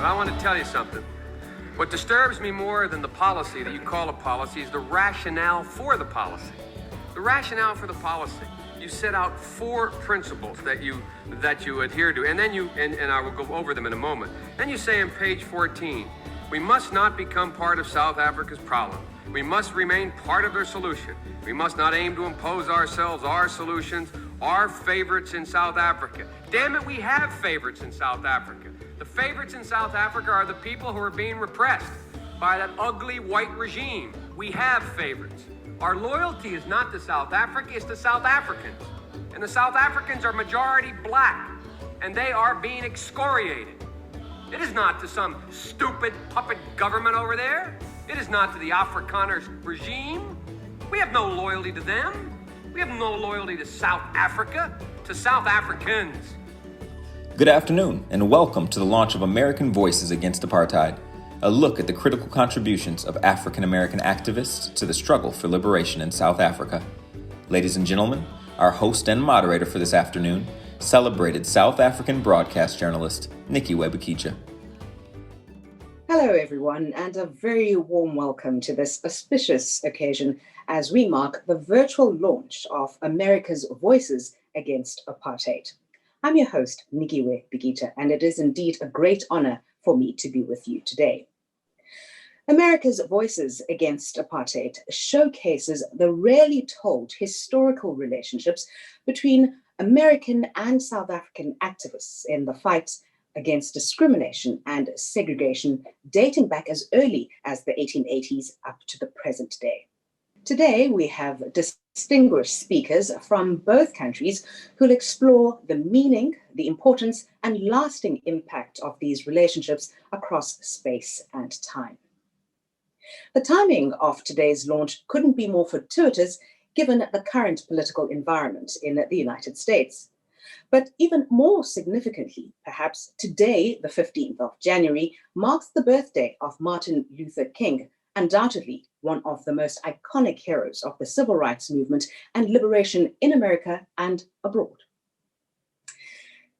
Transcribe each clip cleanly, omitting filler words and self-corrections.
But I want to tell you something. What disturbs me more than the policy that you call a policy is the rationale for the policy. The rationale for the policy. You set out 4 principles that you adhere to, and then and I will go over them in a moment. Then you say on page 14, we must not become part of South Africa's problem. We must remain part of their solution. We must not aim to impose ourselves, our solutions, our favorites in South Africa. Damn it, we have favorites in South Africa. The favorites in South Africa are the people who are being repressed by that ugly white regime. We have favorites. Our loyalty is not to South Africa, it's to South Africans. And the South Africans are majority black, and they are being excoriated. It is not to some stupid puppet government over there. It is not to the Afrikaner regime. We have no loyalty to them. We have no loyalty to South Africa, to South Africans. Good afternoon, and welcome to the launch of American Voices Against Apartheid, a look at the critical contributions of African American activists to the struggle for liberation in South Africa. Ladies and gentlemen, our host and moderator for this afternoon, celebrated South African broadcast journalist, Nikki Webukija. Hello, everyone, and a very warm welcome to this auspicious occasion as we mark the virtual launch of America's Voices Against Apartheid. I'm your host, Nikki Webukija, and it is indeed a great honor for me to be with you today. America's Voices Against Apartheid showcases the rarely told historical relationships between American and South African activists in the fight against discrimination and segregation dating back as early as the 1880s up to the present day. Today, we have distinguished speakers from both countries who'll explore the meaning, the importance, and lasting impact of these relationships across space and time. The timing of today's launch couldn't be more fortuitous given the current political environment in the United States. But even more significantly, perhaps today, the 15th of January, marks the birthday of Martin Luther King, undoubtedly one of the most iconic heroes of the civil rights movement and liberation in America and abroad.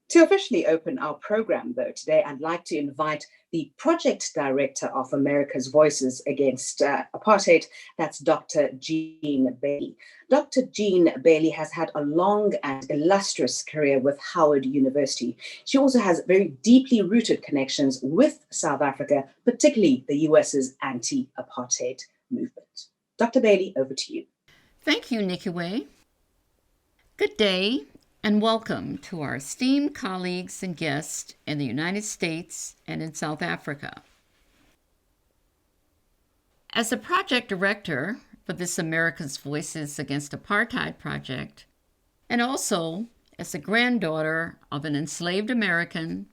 To officially open our program, though, today, I'd like to invite the project director of America's Voices Against Apartheid, that's Dr. Jean Bailey. Dr. Jean Bailey has had a long and illustrious career with Howard University. She also has very deeply rooted connections with South Africa, particularly the US's anti-apartheid movement. Dr. Bailey, over to you. Thank you, Nikki Way. Good day, and welcome to our esteemed colleagues and guests in the United States and in South Africa. As the project director for this America's Voices Against Apartheid project, and also as the granddaughter of an enslaved American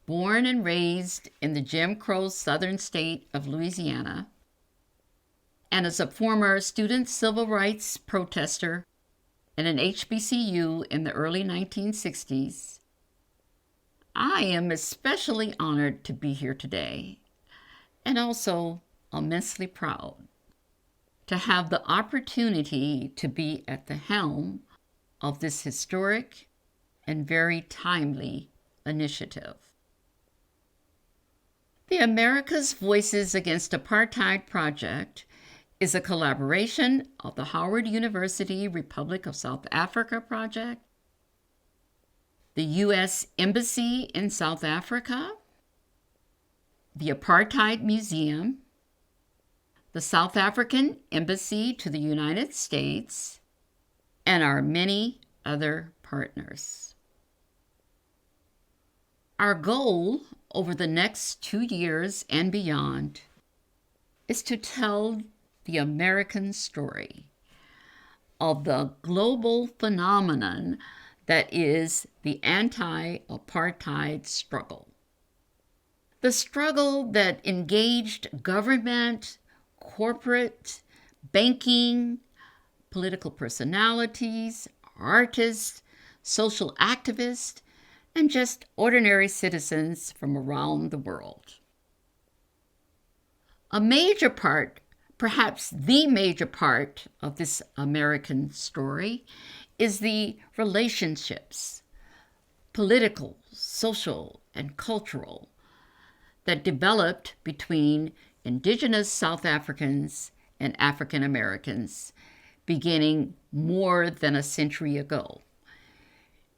born and raised in the Jim Crow southern state of Louisiana, and as a former student civil rights protester in an HBCU in the early 1960s, I am especially honored to be here today, and also immensely proud to have the opportunity to be at the helm of this historic and very timely initiative. The America's Voices Against Apartheid project is a collaboration of the Howard University Republic of South Africa project, the U.S. Embassy in South Africa, the Apartheid Museum, the South African Embassy to the United States, and our many other partners. Our goal over the next 2 years and beyond is to tell the American story of the global phenomenon that is the anti-apartheid struggle. The struggle that engaged government, corporate, banking, political personalities, artists, social activists, and just ordinary citizens from around the world. A major part, perhaps the major part of this American story is the relationships, political, social, and cultural, that developed between indigenous South Africans and African Americans beginning more than a century ago,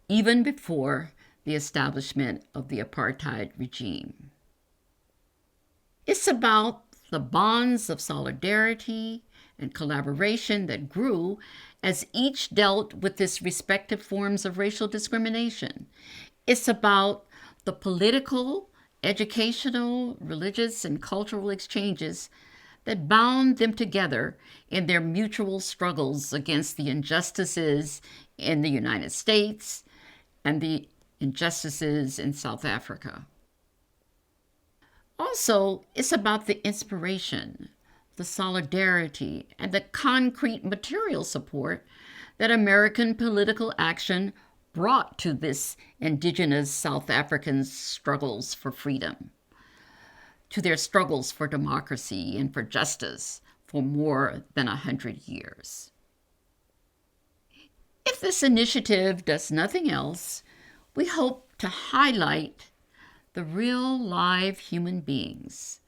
even before the establishment of the apartheid regime. It's about the bonds of solidarity and collaboration that grew as each dealt with its respective forms of racial discrimination. It's about the political, educational, religious, and cultural exchanges that bound them together in their mutual struggles against the injustices in the United States and the injustices in South Africa. Also, it's about the inspiration, the solidarity, and the concrete material support that American political action brought to this indigenous South African struggles for freedom, to their struggles for democracy and for justice for more than 100 years. If this initiative does nothing else, we hope to highlight the real live human beings,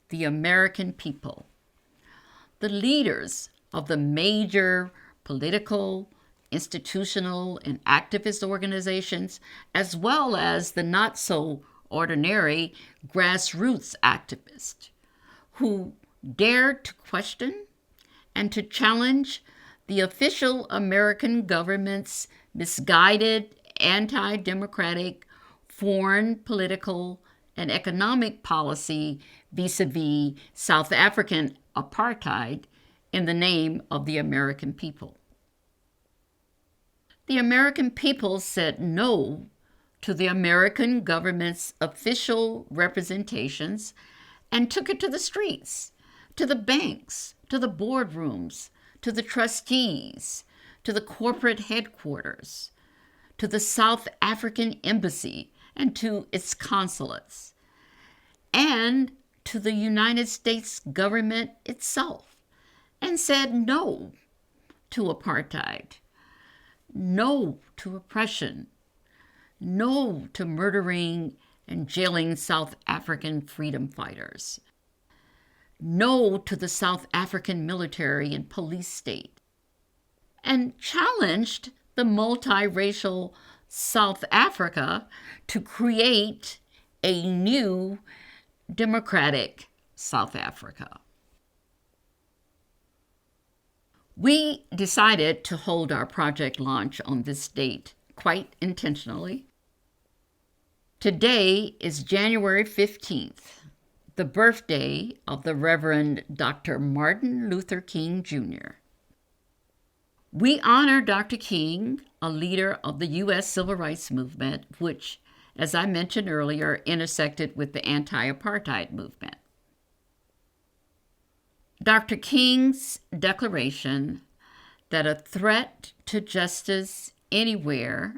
the American people, the leaders of the major political, institutional, and activist organizations, as well as the not so ordinary grassroots activists who dared to question and to challenge the official American government's misguided, anti-democratic, foreign political and economic policy vis-a-vis South African apartheid in the name of the American people. The American people said no to the American government's official representations and took it to the streets, to the banks, to the boardrooms, to the trustees, to the corporate headquarters, to the South African embassy and to its consulates, and to the United States government itself, and said no to apartheid, no to oppression, no to murdering and jailing South African freedom fighters, no to the South African military and police state, and challenged the multiracial South Africa to create a new democratic South Africa. We decided to hold our project launch on this date quite intentionally. Today is January 15th, the birthday of the Reverend Dr. Martin Luther King Jr. We honor Dr. King, a leader of the U.S. Civil Rights Movement, which, as I mentioned earlier, intersected with the anti-apartheid movement. Dr. King's declaration that a threat to justice anywhere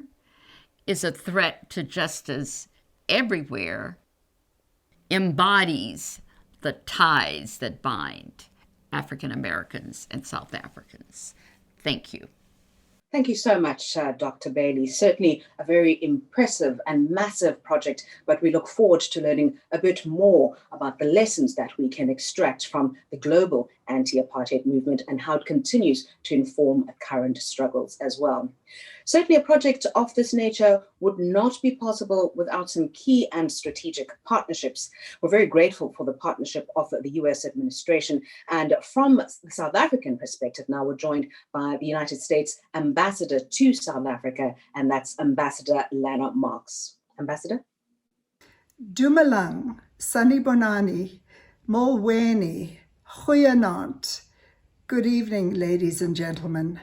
is a threat to justice everywhere embodies the ties that bind African Americans and South Africans. Thank you. Thank you so much, Dr. Bailey. Certainly a very impressive and massive project, but we look forward to learning a bit more about the lessons that we can extract from the global anti-apartheid movement and how it continues to inform current struggles as well. Certainly a project of this nature would not be possible without some key and strategic partnerships. We're very grateful for the partnership of the US administration. And from the South African perspective, now we're joined by the United States Ambassador to South Africa, and that's Ambassador Lana Marks. Ambassador? Dumelang, Sanibonani, Molweni, Goeienaand. Good evening, ladies and gentlemen.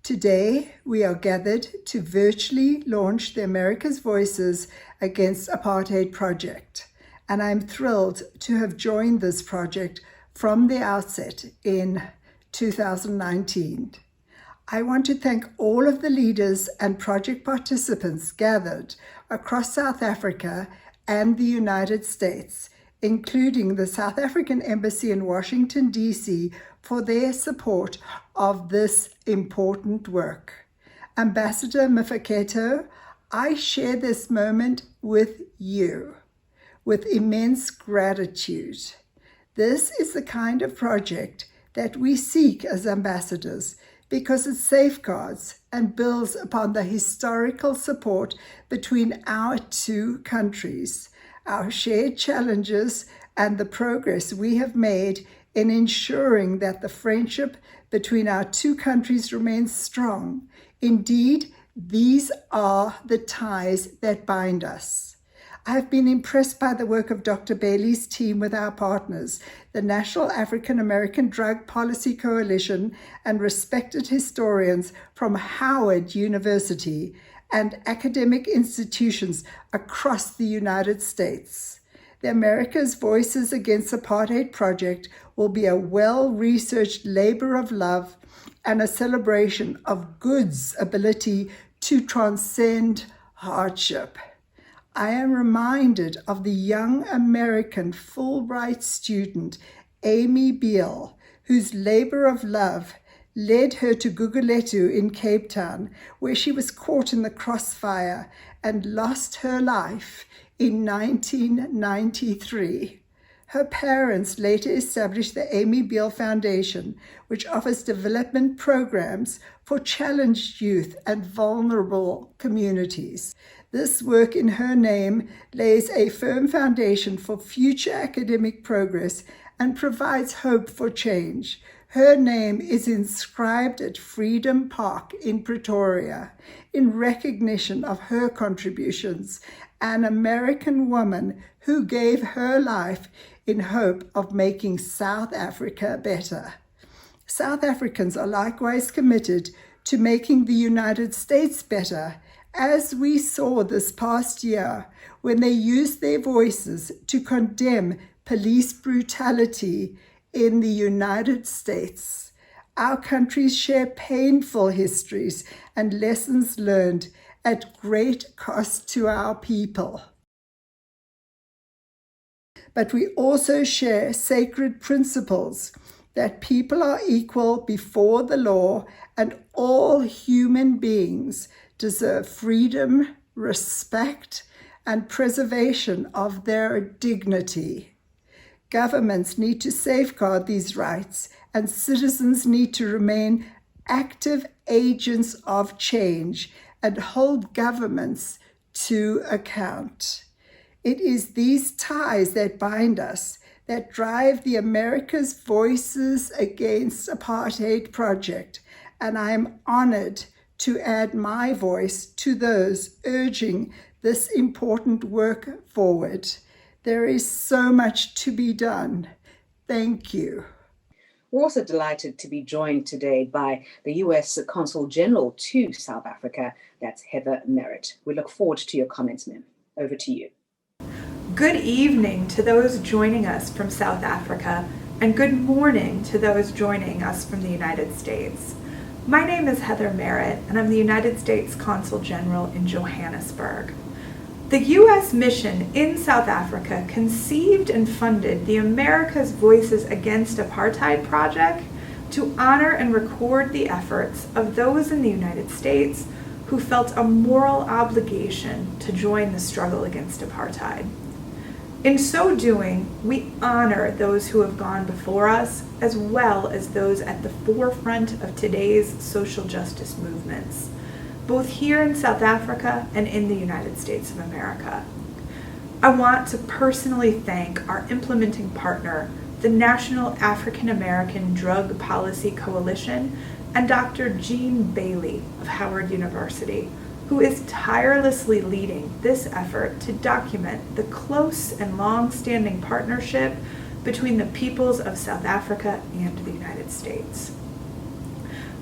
Today, we are gathered to virtually launch the America's Voices Against Apartheid project, and I'm thrilled to have joined this project from the outset in 2019. I want to thank all of the leaders and project participants gathered across South Africa and the United States, including the South African Embassy in Washington, D.C., for their support of this important work. Ambassador Mafeketo, I share this moment with you. with immense gratitude. This is the kind of project that we seek as ambassadors because it safeguards and builds upon the historical support between our two countries, our shared challenges, and the progress we have made in ensuring that the friendship between our two countries remains strong. Indeed, these are the ties that bind us. I have been impressed by the work of Dr. Bailey's team with our partners, the National African American Drug Policy Coalition, and respected historians from Howard University and academic institutions across the United States. The America's Voices Against Apartheid project will be a well-researched labor of love and a celebration of good's ability to transcend hardship. I am reminded of the young American Fulbright student, Amy Beale, whose labor of love led her to Gugulethu in Cape Town, where she was caught in the crossfire and lost her life in 1993. Her parents later established the Amy Beale Foundation, which offers development programs for challenged youth and vulnerable communities. This work in her name lays a firm foundation for future academic progress and provides hope for change. Her name is inscribed at Freedom Park in Pretoria in recognition of her contributions, an American woman who gave her life in hope of making South Africa better. South Africans are likewise committed to making the United States better, as we saw this past year when they used their voices to condemn police brutality in the United States. Our countries share painful histories and lessons learned at great cost to our people. But we also share sacred principles that people are equal before the law and all human beings deserve freedom, respect, and preservation of their dignity. Governments need to safeguard these rights, and citizens need to remain active agents of change and hold governments to account. It is these ties that bind us, that drive the America's Voices Against Apartheid project, and I am honored to add my voice to those urging this important work forward. There is so much to be done. Thank you. We're also delighted to be joined today by the U.S. Consul General to South Africa, that's Heather Merritt. We look forward to your comments, ma'am. Over to you. Good evening to those joining us from South Africa, and good morning to those joining us from the United States. My name is Heather Merritt, and I'm the United States Consul General in Johannesburg. The U.S. mission in South Africa conceived and funded the America's Voices Against Apartheid project to honor and record the efforts of those in the United States who felt a moral obligation to join the struggle against apartheid. In so doing, we honor those who have gone before us, as well as those at the forefront of today's social justice movements, both here in South Africa and in the United States of America. I want to personally thank our implementing partner, the National African American Drug Policy Coalition, and Dr. Jean Bailey of Howard University, who is tirelessly leading this effort to document the close and long-standing partnership between the peoples of South Africa and the United States.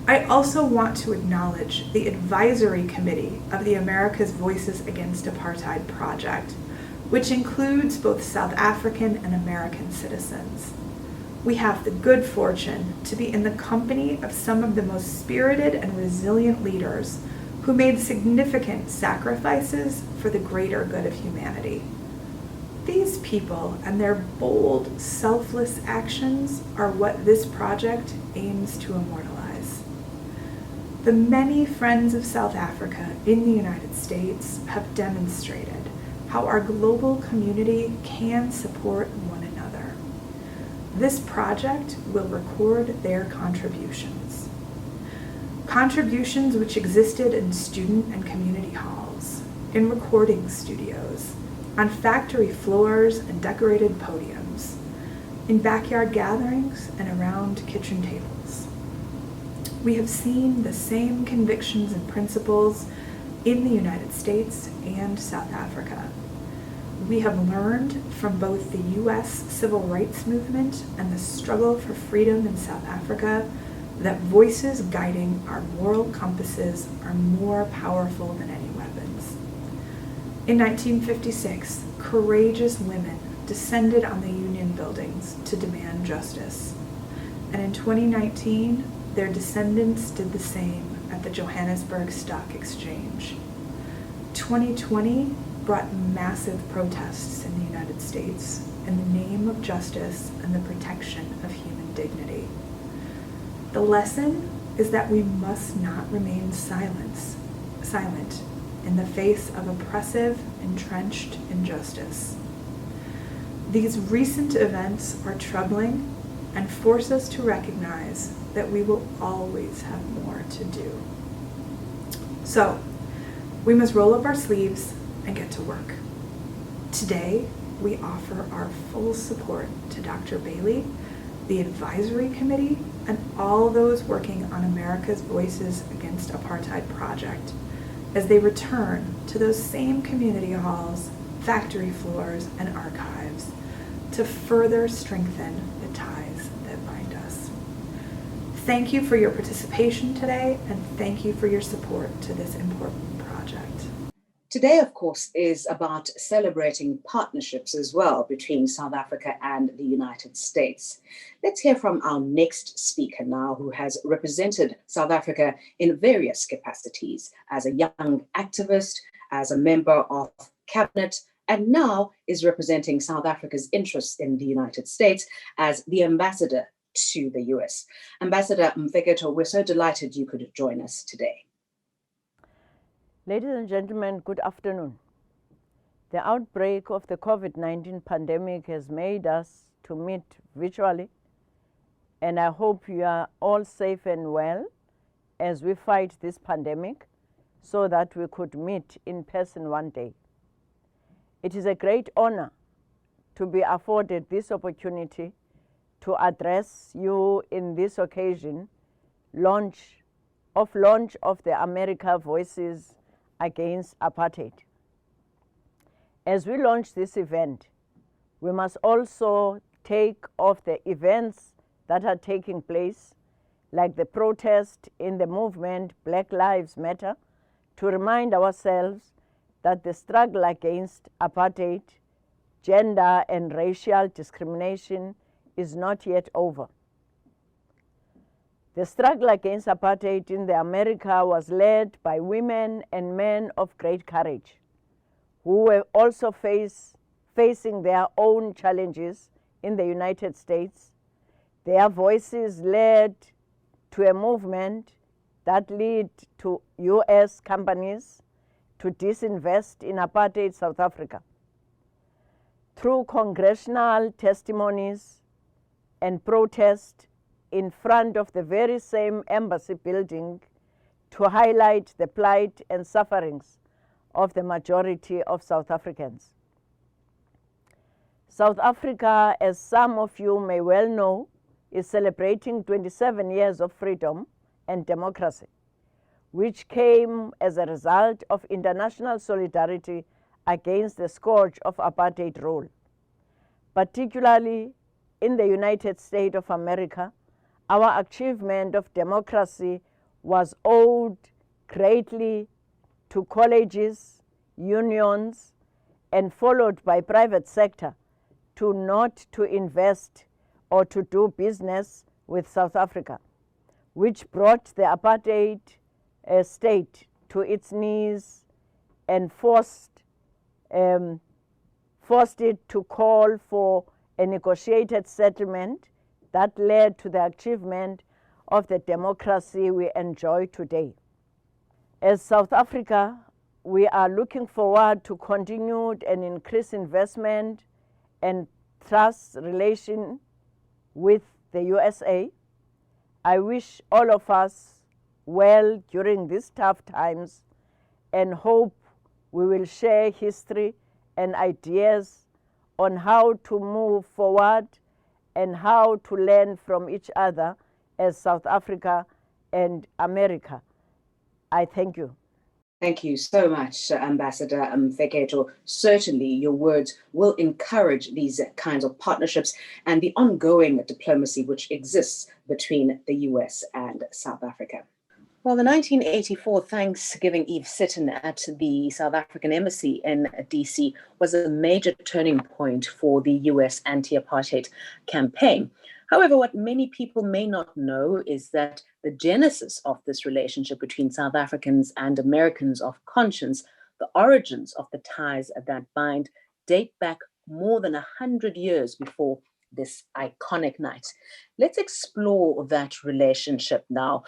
I also want to acknowledge the advisory committee of the America's Voices Against Apartheid project, which includes both South African and American citizens. We have the good fortune to be in the company of some of the most spirited and resilient leaders who made significant sacrifices for the greater good of humanity. These people and their bold, selfless actions are what this project aims to immortalize. The many friends of South Africa in the United States have demonstrated how our global community can support one another. This project will record their contributions. Contributions which existed in student and community halls, in recording studios, on factory floors and decorated podiums, in backyard gatherings and around kitchen tables. We have seen the same convictions and principles in the United States and South Africa. We have learned from both the U.S. civil rights movement and the struggle for freedom in South Africa that voices guiding our moral compasses are more powerful than any weapons. In 1956, courageous women descended on the Union buildings to demand justice. And in 2019, their descendants did the same at the Johannesburg Stock Exchange. 2020 brought massive protests in the United States in the name of justice and the protection of human dignity. The lesson is that we must not remain silent in the face of oppressive, entrenched injustice. These recent events are troubling and force us to recognize that we will always have more to do. So, we must roll up our sleeves and get to work. Today, we offer our full support to Dr. Bailey, the Advisory Committee, and all those working on America's Voices Against Apartheid project as they return to those same community halls, factory floors, and archives to further strengthen the ties that bind us. Thank you for your participation today, and thank you for your support to this important project. Today, of course, is about celebrating partnerships as well between South Africa and the United States. Let's hear from our next speaker now, who has represented South Africa in various capacities as a young activist, as a member of cabinet, and now is representing South Africa's interests in the United States as the ambassador to the US. Ambassador Mfeketo, we're so delighted you could join us today. Ladies and gentlemen, good afternoon. The outbreak of the COVID-19 pandemic has made us to meet virtually, and I hope you are all safe and well as we fight this pandemic so that we could meet in person one day. It is a great honor to be afforded this opportunity to address you in this occasion, launch of the America Voices Against Apartheid. As we launch this event, we must also take of the events that are taking place, like the protest in the movement Black Lives Matter, to remind ourselves that the struggle against apartheid, gender and racial discrimination is not yet over. The struggle against apartheid in the America was led by women and men of great courage, who were also facing their own challenges in the United States. Their voices led to a movement that led to US companies to disinvest in apartheid South Africa. Through congressional testimonies and protest in front of the very same embassy building to highlight the plight and sufferings of the majority of South Africans. South Africa, as some of you may well know, is celebrating 27 years of freedom and democracy, which came as a result of international solidarity against the scourge of apartheid rule. Particularly in the United States of America, our achievement of democracy was owed greatly to colleges, unions, and followed by private sector not to invest or to do business with South Africa, which brought the apartheid state to its knees and forced it to call for a negotiated settlement that led to the achievement of the democracy we enjoy today. As South Africa, we are looking forward to continued and increased investment and trust relation with the USA. I wish all of us well during these tough times and hope we will share history and ideas on how to move forward and how to learn from each other as South Africa and America. I thank you. Thank you so much, Ambassador Mfeketo. Certainly, your words will encourage these kinds of partnerships and the ongoing diplomacy which exists between the US and South Africa. Well, the 1984 Thanksgiving Eve sit-in at the South African Embassy in DC was a major turning point for the US anti-apartheid campaign. However, what many people may not know is that the genesis of this relationship between South Africans and Americans of conscience, the origins of the ties that bind, date back more than 100 years before this iconic night. Let's explore that relationship now.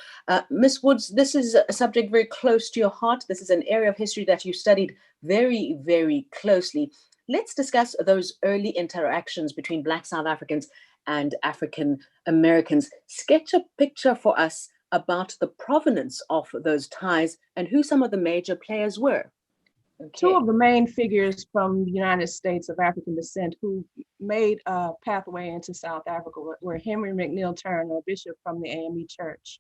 Ms. Woods, this is a subject very close to your heart. This is an area of history that you studied very, very closely. Let's discuss those early interactions between Black South Africans and African Americans. Sketch a picture for us about the provenance of those ties and who some of the major players were. Okay. Two of the main figures from the United States of African descent who made a pathway into South Africa were Henry McNeil Turner, bishop from the AME Church,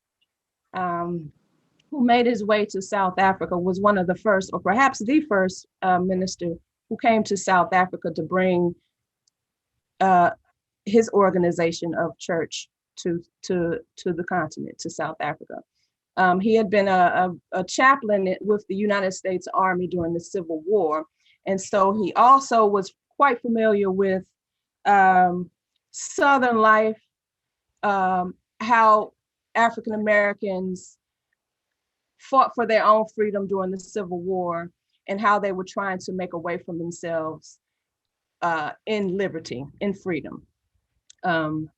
who made his way to South Africa, was one of the first, or perhaps the first minister who came to South Africa to bring his organization of church to the continent, to South Africa. He had been a chaplain with the United States Army during the Civil War. And so he also was quite familiar with Southern life, how African Americans fought for their own freedom during the Civil War and how they were trying to make a way for themselves in liberty, in freedom. And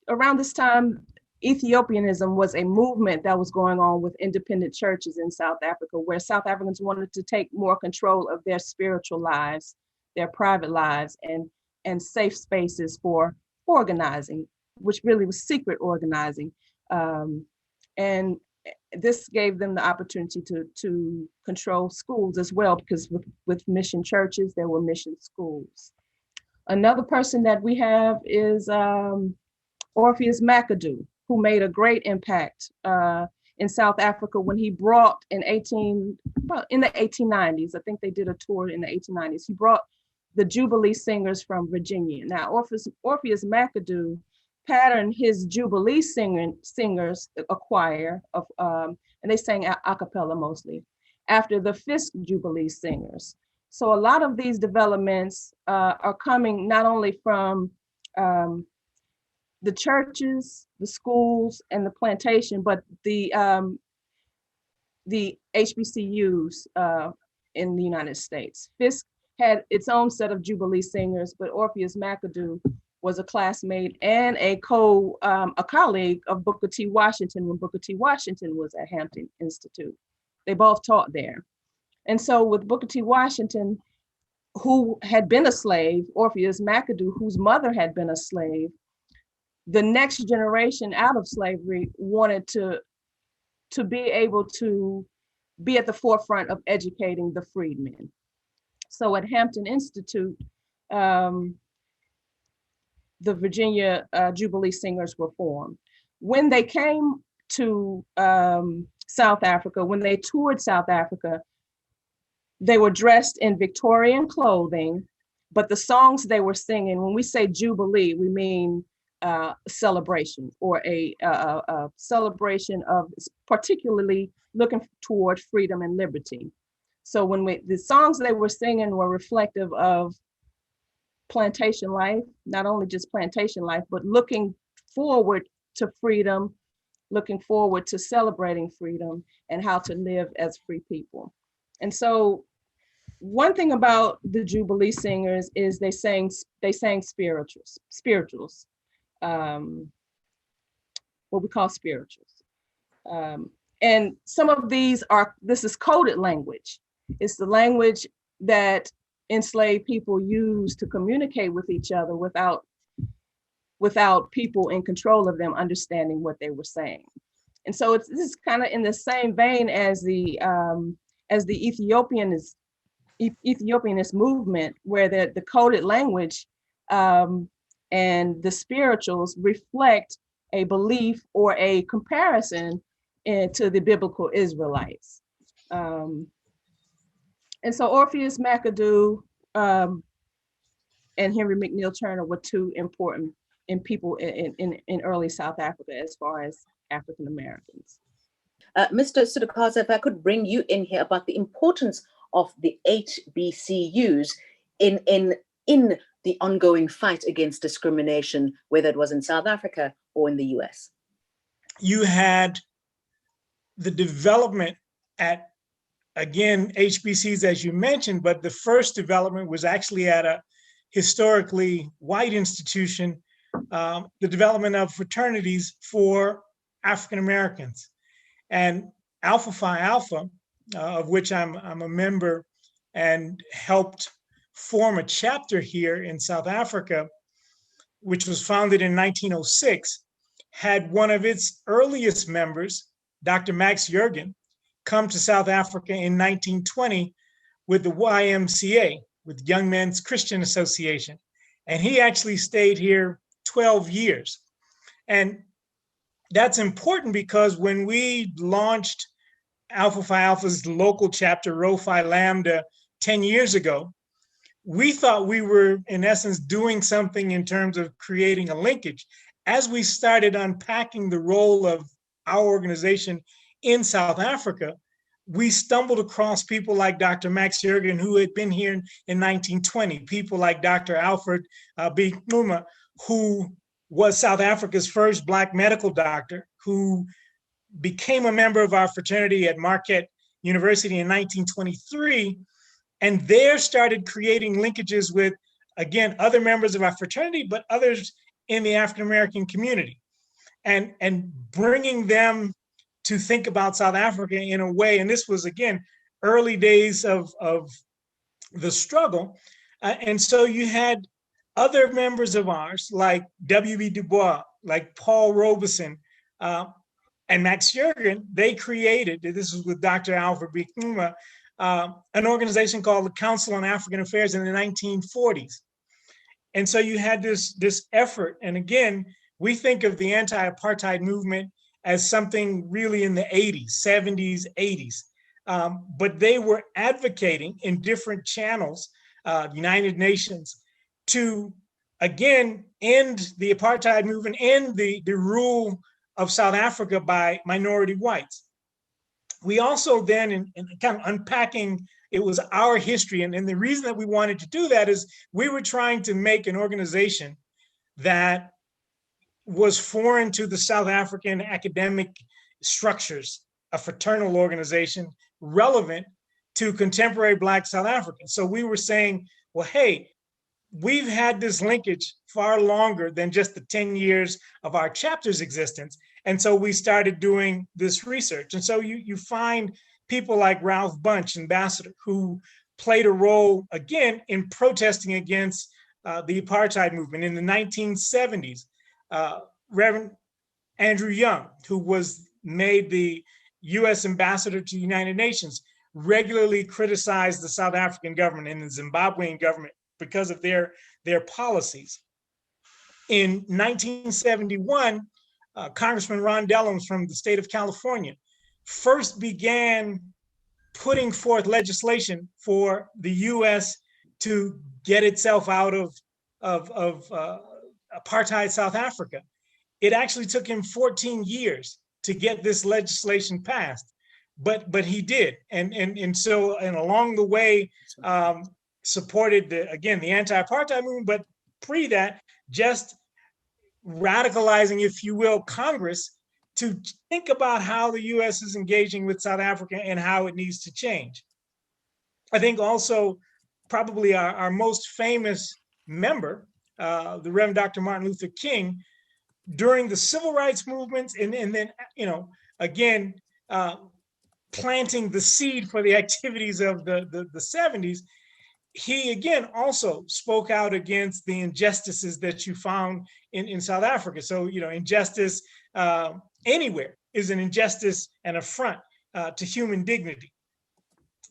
around this time, Ethiopianism was a movement that was going on with independent churches in South Africa, where South Africans wanted to take more control of their spiritual lives, their private lives, and safe spaces for organizing, which really was secret organizing. And this gave them the opportunity to control schools as well, because with mission churches, there were mission schools. Another person that we have is Orpheus McAdoo, who made a great impact in South Africa when he brought in the 1890s, I think they did a tour in the 1890s, he brought the Jubilee Singers from Virginia. Now, Orpheus McAdoo patterned his Jubilee singers, a choir, and they sang a cappella mostly, after the Fisk Jubilee Singers. So a lot of these developments are coming not only from the churches, the schools, and the plantation, but the HBCUs in the United States. Fisk had its own set of Jubilee Singers, but Orpheus McAdoo was a classmate and a colleague of Booker T. Washington when Booker T. Washington was at Hampton Institute. They both taught there. And so with Booker T. Washington, who had been a slave, Orpheus McAdoo, whose mother had been a slave, the next generation out of slavery wanted to be able to be at the forefront of educating the freedmen. So at Hampton Institute, the Virginia Jubilee Singers were formed. When they came to South Africa, when they toured South Africa, they were dressed in Victorian clothing, but the songs they were singing, when we say Jubilee, we mean celebration, or a celebration of particularly looking toward freedom and liberty. So the songs they were singing were reflective of plantation life, not only just plantation life, but looking forward to freedom, looking forward to celebrating freedom and how to live as free people. And so one thing about the Jubilee Singers is they sang spirituals, what we call spirituals. And some of this is coded language. It's the language that enslaved people used to communicate with each other without people in control of them understanding what they were saying. And so this is kind of in the same vein as the Ethiopianist movement, where the coded language and the spirituals reflect a belief or a comparison to the biblical Israelites. And so Orpheus McAdoo and Henry McNeil Turner were two important people in early South Africa as far as African Americans. Mr. Sudakaza, if I could bring you in here about the importance of the HBCUs in the ongoing fight against discrimination, whether it was in South Africa or in the US. You had the development at, again, HBCs, as you mentioned, but the first development was actually at a historically white institution, the development of fraternities for African Americans. And Alpha Phi Alpha, of which I'm a member and helped form a chapter here in South Africa, which was founded in 1906, had one of its earliest members, Dr. Max Jurgen, come to South Africa in 1920 with the YMCA, with Young Men's Christian Association. And he actually stayed here 12 years. And that's important because when we launched Alpha Phi Alpha's local chapter, Rho Phi Lambda, 10 years ago, we thought we were, in essence, doing something in terms of creating a linkage. As we started unpacking the role of our organization in South Africa, we stumbled across people like Dr. Max Jurgen, who had been here in 1920, people like Dr. Alfred B. Numa, who was South Africa's first Black medical doctor, who became a member of our fraternity at Marquette University in 1923, and there started creating linkages with, again, other members of our fraternity, but others in the African-American community, and bringing them to think about South Africa in a way. And this was, again, early days of the struggle. And so you had other members of ours, like W.B. Du Bois, like Paul Robeson, and Max Jurgen. They created, this was with Dr. Alfred B. Numa, an organization called the Council on African Affairs in the 1940s. And so you had this effort. And again, we think of the anti-apartheid movement as something really in the 80s, 70s, 80s. But they were advocating in different channels, United Nations, to, again, end the apartheid movement, end the rule of South Africa by minority whites. We also then, in kind of unpacking, it was our history. And the reason that we wanted to do that is we were trying to make an organization that was foreign to the South African academic structures, a fraternal organization relevant to contemporary Black South Africans. So we were saying, well, hey, we've had this linkage far longer than just the 10 years of our chapter's existence. And so we started doing this research. And so you find people like Ralph Bunche, ambassador, who played a role, again, in protesting against the apartheid movement in the 1970s. Reverend Andrew Young, who was made the US ambassador to the United Nations, regularly criticized the South African government and the Zimbabwean government because of their policies. In 1971, Congressman Ron Dellums from the state of California first began putting forth legislation for the US to get itself out of apartheid South Africa. It actually took him 14 years to get this legislation passed, but he did, and so along the way supported the anti-apartheid movement, but pre that, just radicalizing, if you will, Congress to think about how the US is engaging with South Africa and how it needs to change. I think also probably our most famous member, the Reverend Dr. Martin Luther King, during the civil rights movements, and then, again, planting the seed for the activities of the 70s, he again also spoke out against the injustices that you found in South Africa. So, injustice anywhere is an injustice and affront to human dignity.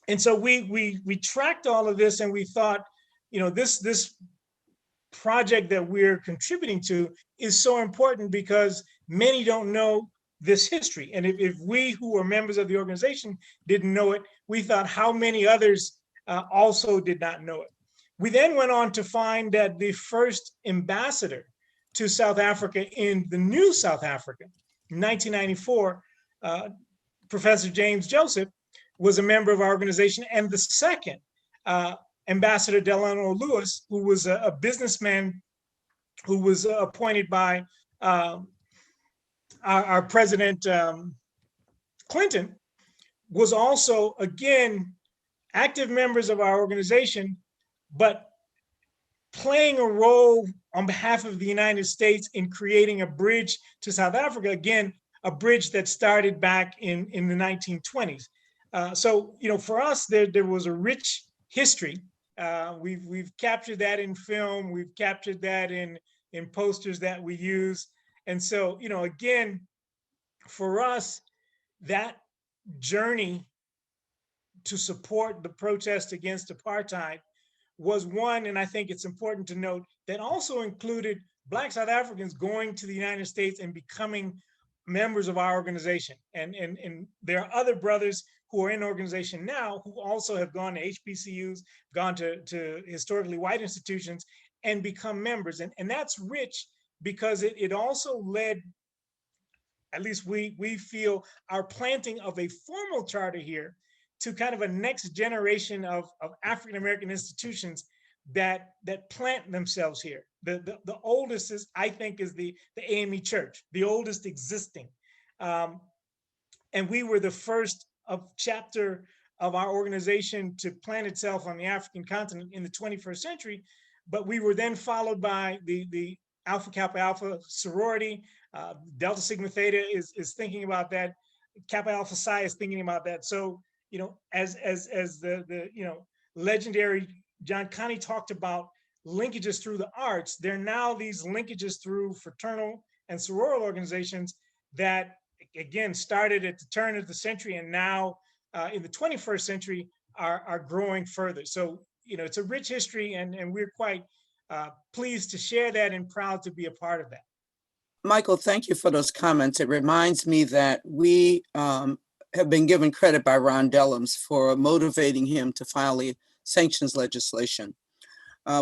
And so we tracked all of this, and we thought, this project that we're contributing to is so important because many don't know this history. And if we who are members of the organization didn't know it, we thought how many others also did not know it. We then went on to find that the first ambassador to South Africa in the new South Africa in 1994, Professor James Joseph, was a member of our organization, and the second, Ambassador Delano Lewis, who was a businessman who was appointed by our President Clinton, was also, again, active members of our organization, but playing a role on behalf of the United States in creating a bridge to South Africa, again, a bridge that started back in the 1920s. So, for us, there was a rich history. We've captured that in film. We've captured that in posters that we use. And so, again, for us, that journey to support the protest against apartheid was one, and I think it's important to note, that also included Black South Africans going to the United States and becoming members of our organization. And there are other brothers who are in organization now who also have gone to HBCUs, gone to historically white institutions and become members. And that's rich because it also led, at least we feel, our planting of a formal charter here to kind of a next generation of African-American institutions that plant themselves here. The oldest is, I think, is the AME Church, the oldest existing. And we were the first chapter of our organization to plant itself on the African continent in the 21st century. But we were then followed by the Alpha Kappa Alpha sorority. Delta Sigma Theta is thinking about that. Kappa Alpha Psi is thinking about that. So, as the legendary John Connie talked about linkages through the arts, there are now these linkages through fraternal and sororal organizations that, again, started at the turn of the century and now in the 21st century are growing further. So, it's a rich history, and we're quite pleased to share that and proud to be a part of that. Michael, thank you for those comments. It reminds me that we have been given credit by Ron Dellums for motivating him to file a sanctions legislation.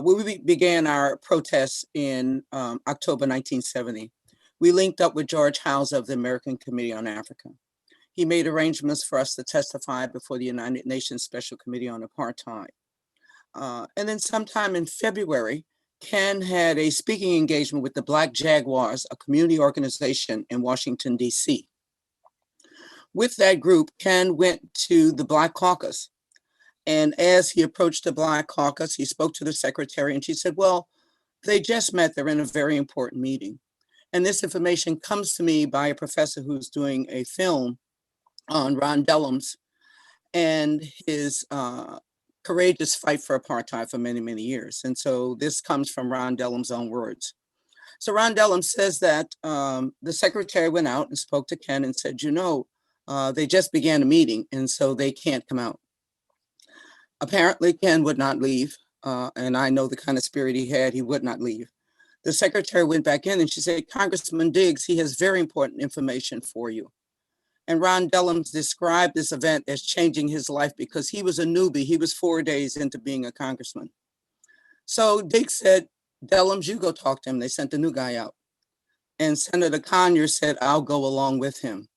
We began our protests in October 1970. We linked up with George Howes of the American Committee on Africa. He made arrangements for us to testify before the United Nations Special Committee on Apartheid. And then sometime in February, Ken had a speaking engagement with the Black Jaguars, a community organization in Washington, D.C. With that group, Ken went to the Black Caucus. And as he approached the Black Caucus, he spoke to the secretary and she said, well, they just met, they're in a very important meeting. And this information comes to me by a professor who's doing a film on Ron Dellums and his courageous fight for apartheid for many, many years. And so this comes from Ron Dellums' own words. So Ron Dellums says that the secretary went out and spoke to Ken and said, they just began a meeting and so they can't come out. Apparently Ken would not leave. And I know the kind of spirit he had, he would not leave. The secretary went back in and she said, Congressman Diggs, he has very important information for you. And Ron Dellums described this event as changing his life because he was a newbie. He was 4 days into being a congressman. So Diggs said, Dellums, you go talk to him. They sent the new guy out. And Senator Conyers said, I'll go along with him.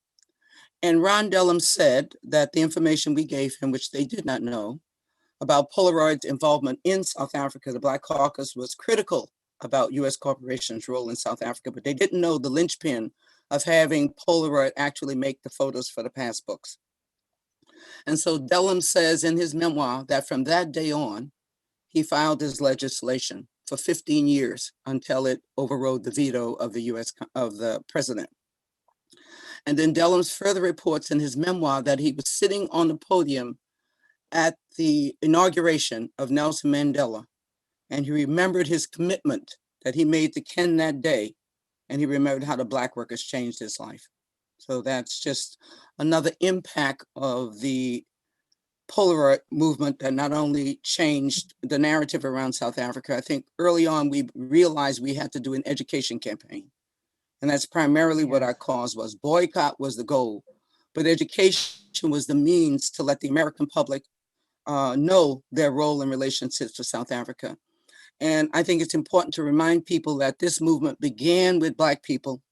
And Ron Dellums said that the information we gave him, which they did not know, about Polaroid's involvement in South Africa, the Black Caucus was critical about U.S. corporations' role in South Africa, but they didn't know the linchpin of having Polaroid actually make the photos for the passbooks. And so Dellums says in his memoir that from that day on, he filed his legislation for 15 years until it overrode the veto of the president. And then Dellums further reports in his memoir that he was sitting on the podium at the inauguration of Nelson Mandela, and he remembered his commitment that he made to Ken that day, and he remembered how the Black workers changed his life. So that's just another impact of the Polaroid movement that not only changed the narrative around South Africa. I think early on we realized we had to do an education campaign. And that's primarily what our cause was. Boycott was the goal, but education was the means to let the American public know their role in relationships to South Africa. And I think it's important to remind people that this movement began with Black people,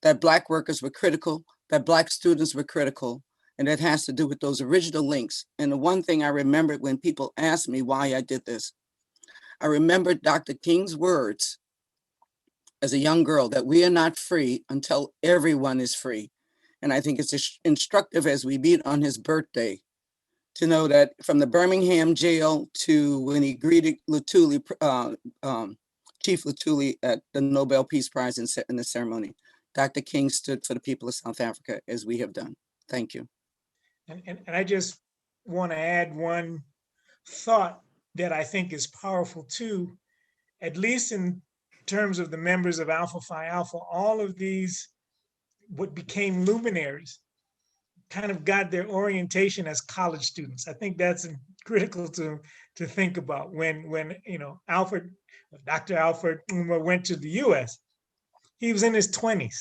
that Black workers were critical, that Black students were critical, and it has to do with those original links. And the one thing I remembered when people asked me why I did this, I remembered Dr. King's words as a young girl, that we are not free until everyone is free. And I think it's instructive as we meet on his birthday to know that from the Birmingham jail to when he greeted Lutuli, Chief Lutuli at the Nobel Peace Prize in the ceremony, Dr. King stood for the people of South Africa, as we have done. Thank you. And I just want to add one thought that I think is powerful too, at least in terms of the members of Alpha Phi Alpha. All of these, what became luminaries, kind of got their orientation as college students. I think that's critical to think about when Dr. Alfred went to the US, he was in his 20s.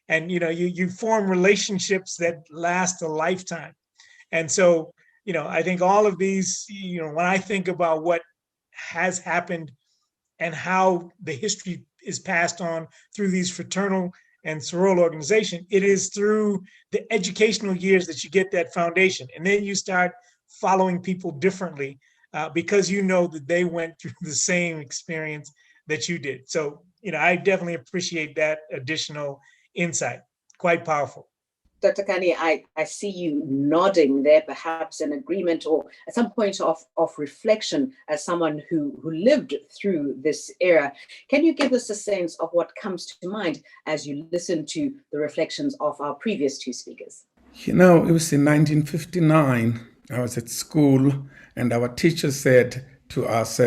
And you form relationships that last a lifetime. And so, I think all of these, when I think about what has happened and how the history is passed on through these fraternal and sorority organization, it is through the educational years that you get that foundation. And then you start following people differently because you know that they went through the same experience that you did. So, I definitely appreciate that additional insight. Quite powerful. Dr. Kani, I see you nodding there, perhaps an agreement or at some point of reflection as someone who lived through this era. Can you give us a sense of what comes to mind as you listen to the reflections of our previous two speakers? It was in 1959. I was at school and our teacher said to us,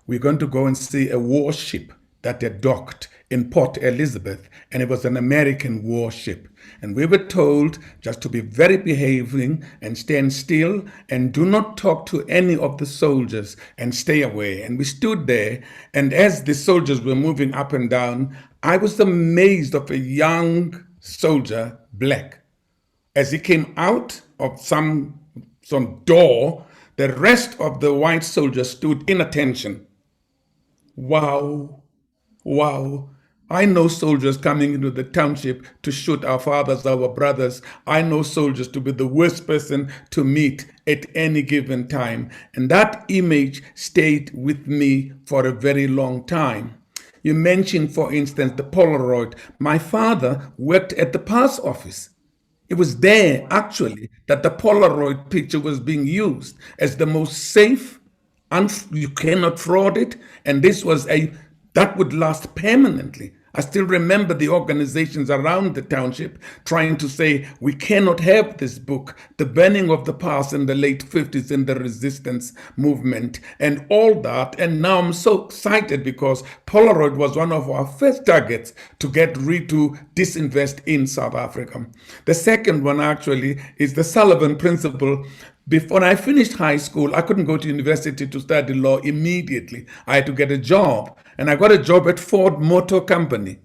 we're going to go and see a warship that had docked in Port Elizabeth, and it was an American warship. And we were told just to be very behaving and stand still and do not talk to any of the soldiers and stay away. And we stood there, and as the soldiers were moving up and down, I was amazed of a young soldier, black. As he came out of some door, the rest of the white soldiers stood in attention. Wow. I know soldiers coming into the township to shoot our fathers, our brothers. I know soldiers to be the worst person to meet at any given time. And that image stayed with me for a very long time. You mentioned, for instance, the Polaroid. My father worked at the pass office. It was there, actually, that the Polaroid picture was being used as the most safe, you cannot fraud it, and this was that would last permanently. I still remember the organizations around the township trying to say, we cannot have this book, the burning of the past in the late 50s in the resistance movement and all that. And now I'm so excited because Polaroid was one of our first targets to get to disinvest in South Africa. The second one actually is the Sullivan Principle. Before I finished high school, I couldn't go to university to study law immediately. I had to get a job. And I got a job at Ford Motor Company,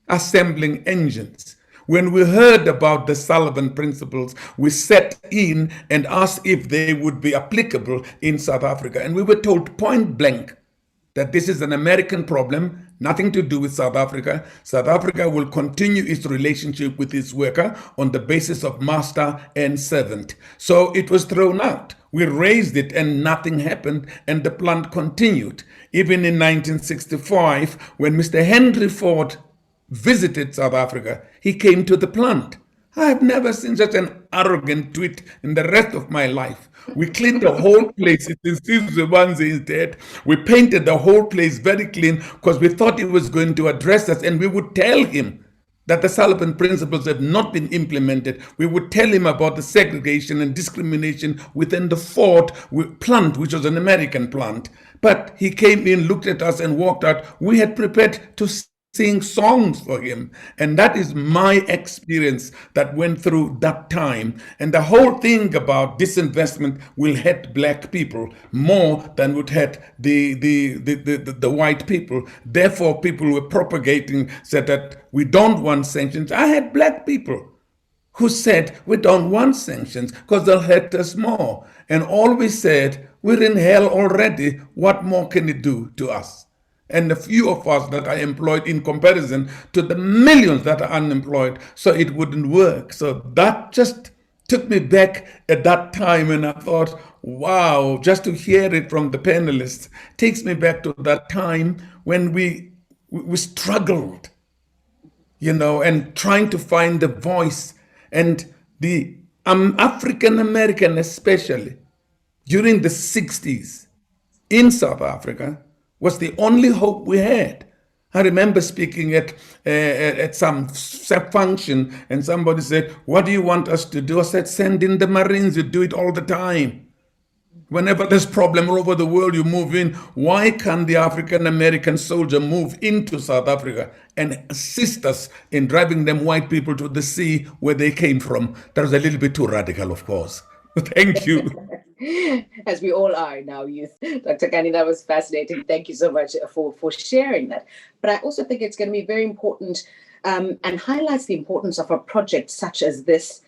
assembling engines. When we heard about the Sullivan Principles, we sat in and asked if they would be applicable in South Africa. And we were told point blank that this is an American problem, nothing to do with South Africa. South Africa will continue its relationship with its worker on the basis of master and servant. So it was thrown out. We raised it and nothing happened, and the plant continued. Even in 1965, when Mr. Henry Ford visited South Africa, he came to the plant. I have never seen such an arrogant tweet in the rest of my life. We cleaned the whole place. Instead, we painted the whole place very clean because we thought he was going to address us and we would tell him that the Sullivan principles have not been implemented. We would tell him about the segregation and discrimination within the Ford plant, which was an American plant. But he came in, looked at us, and walked out. We had prepared to sing songs for him. And that is my experience that went through that time. And the whole thing about disinvestment will hurt black people more than would hurt the white people. Therefore, people were propagating, said that we don't want sanctions. I had black people who said, we don't want sanctions because they'll hurt us more. And all we said, we're in hell already. What more can it do to us? And the few of us that are employed in comparison to the millions that are unemployed, so it wouldn't work. So that just took me back at that time, and I thought, wow, just to hear it from the panelists takes me back to that time when we struggled, and trying to find the voice. And the African American, especially during the 60s in South Africa, was the only hope we had. I remember speaking at some function, and somebody said, what do you want us to do? I said, send in the Marines. You do it all the time. Whenever there's problem all over the world, you move in. Why can't the African American soldier move into South Africa and assist us in driving them white people to the sea where they came from? That was a little bit too radical, of course. Thank you. As we all are now, youth. Dr. Kani, that was fascinating. Thank you so much for sharing that. But I also think it's going to be very important and highlights the importance of a project such as this,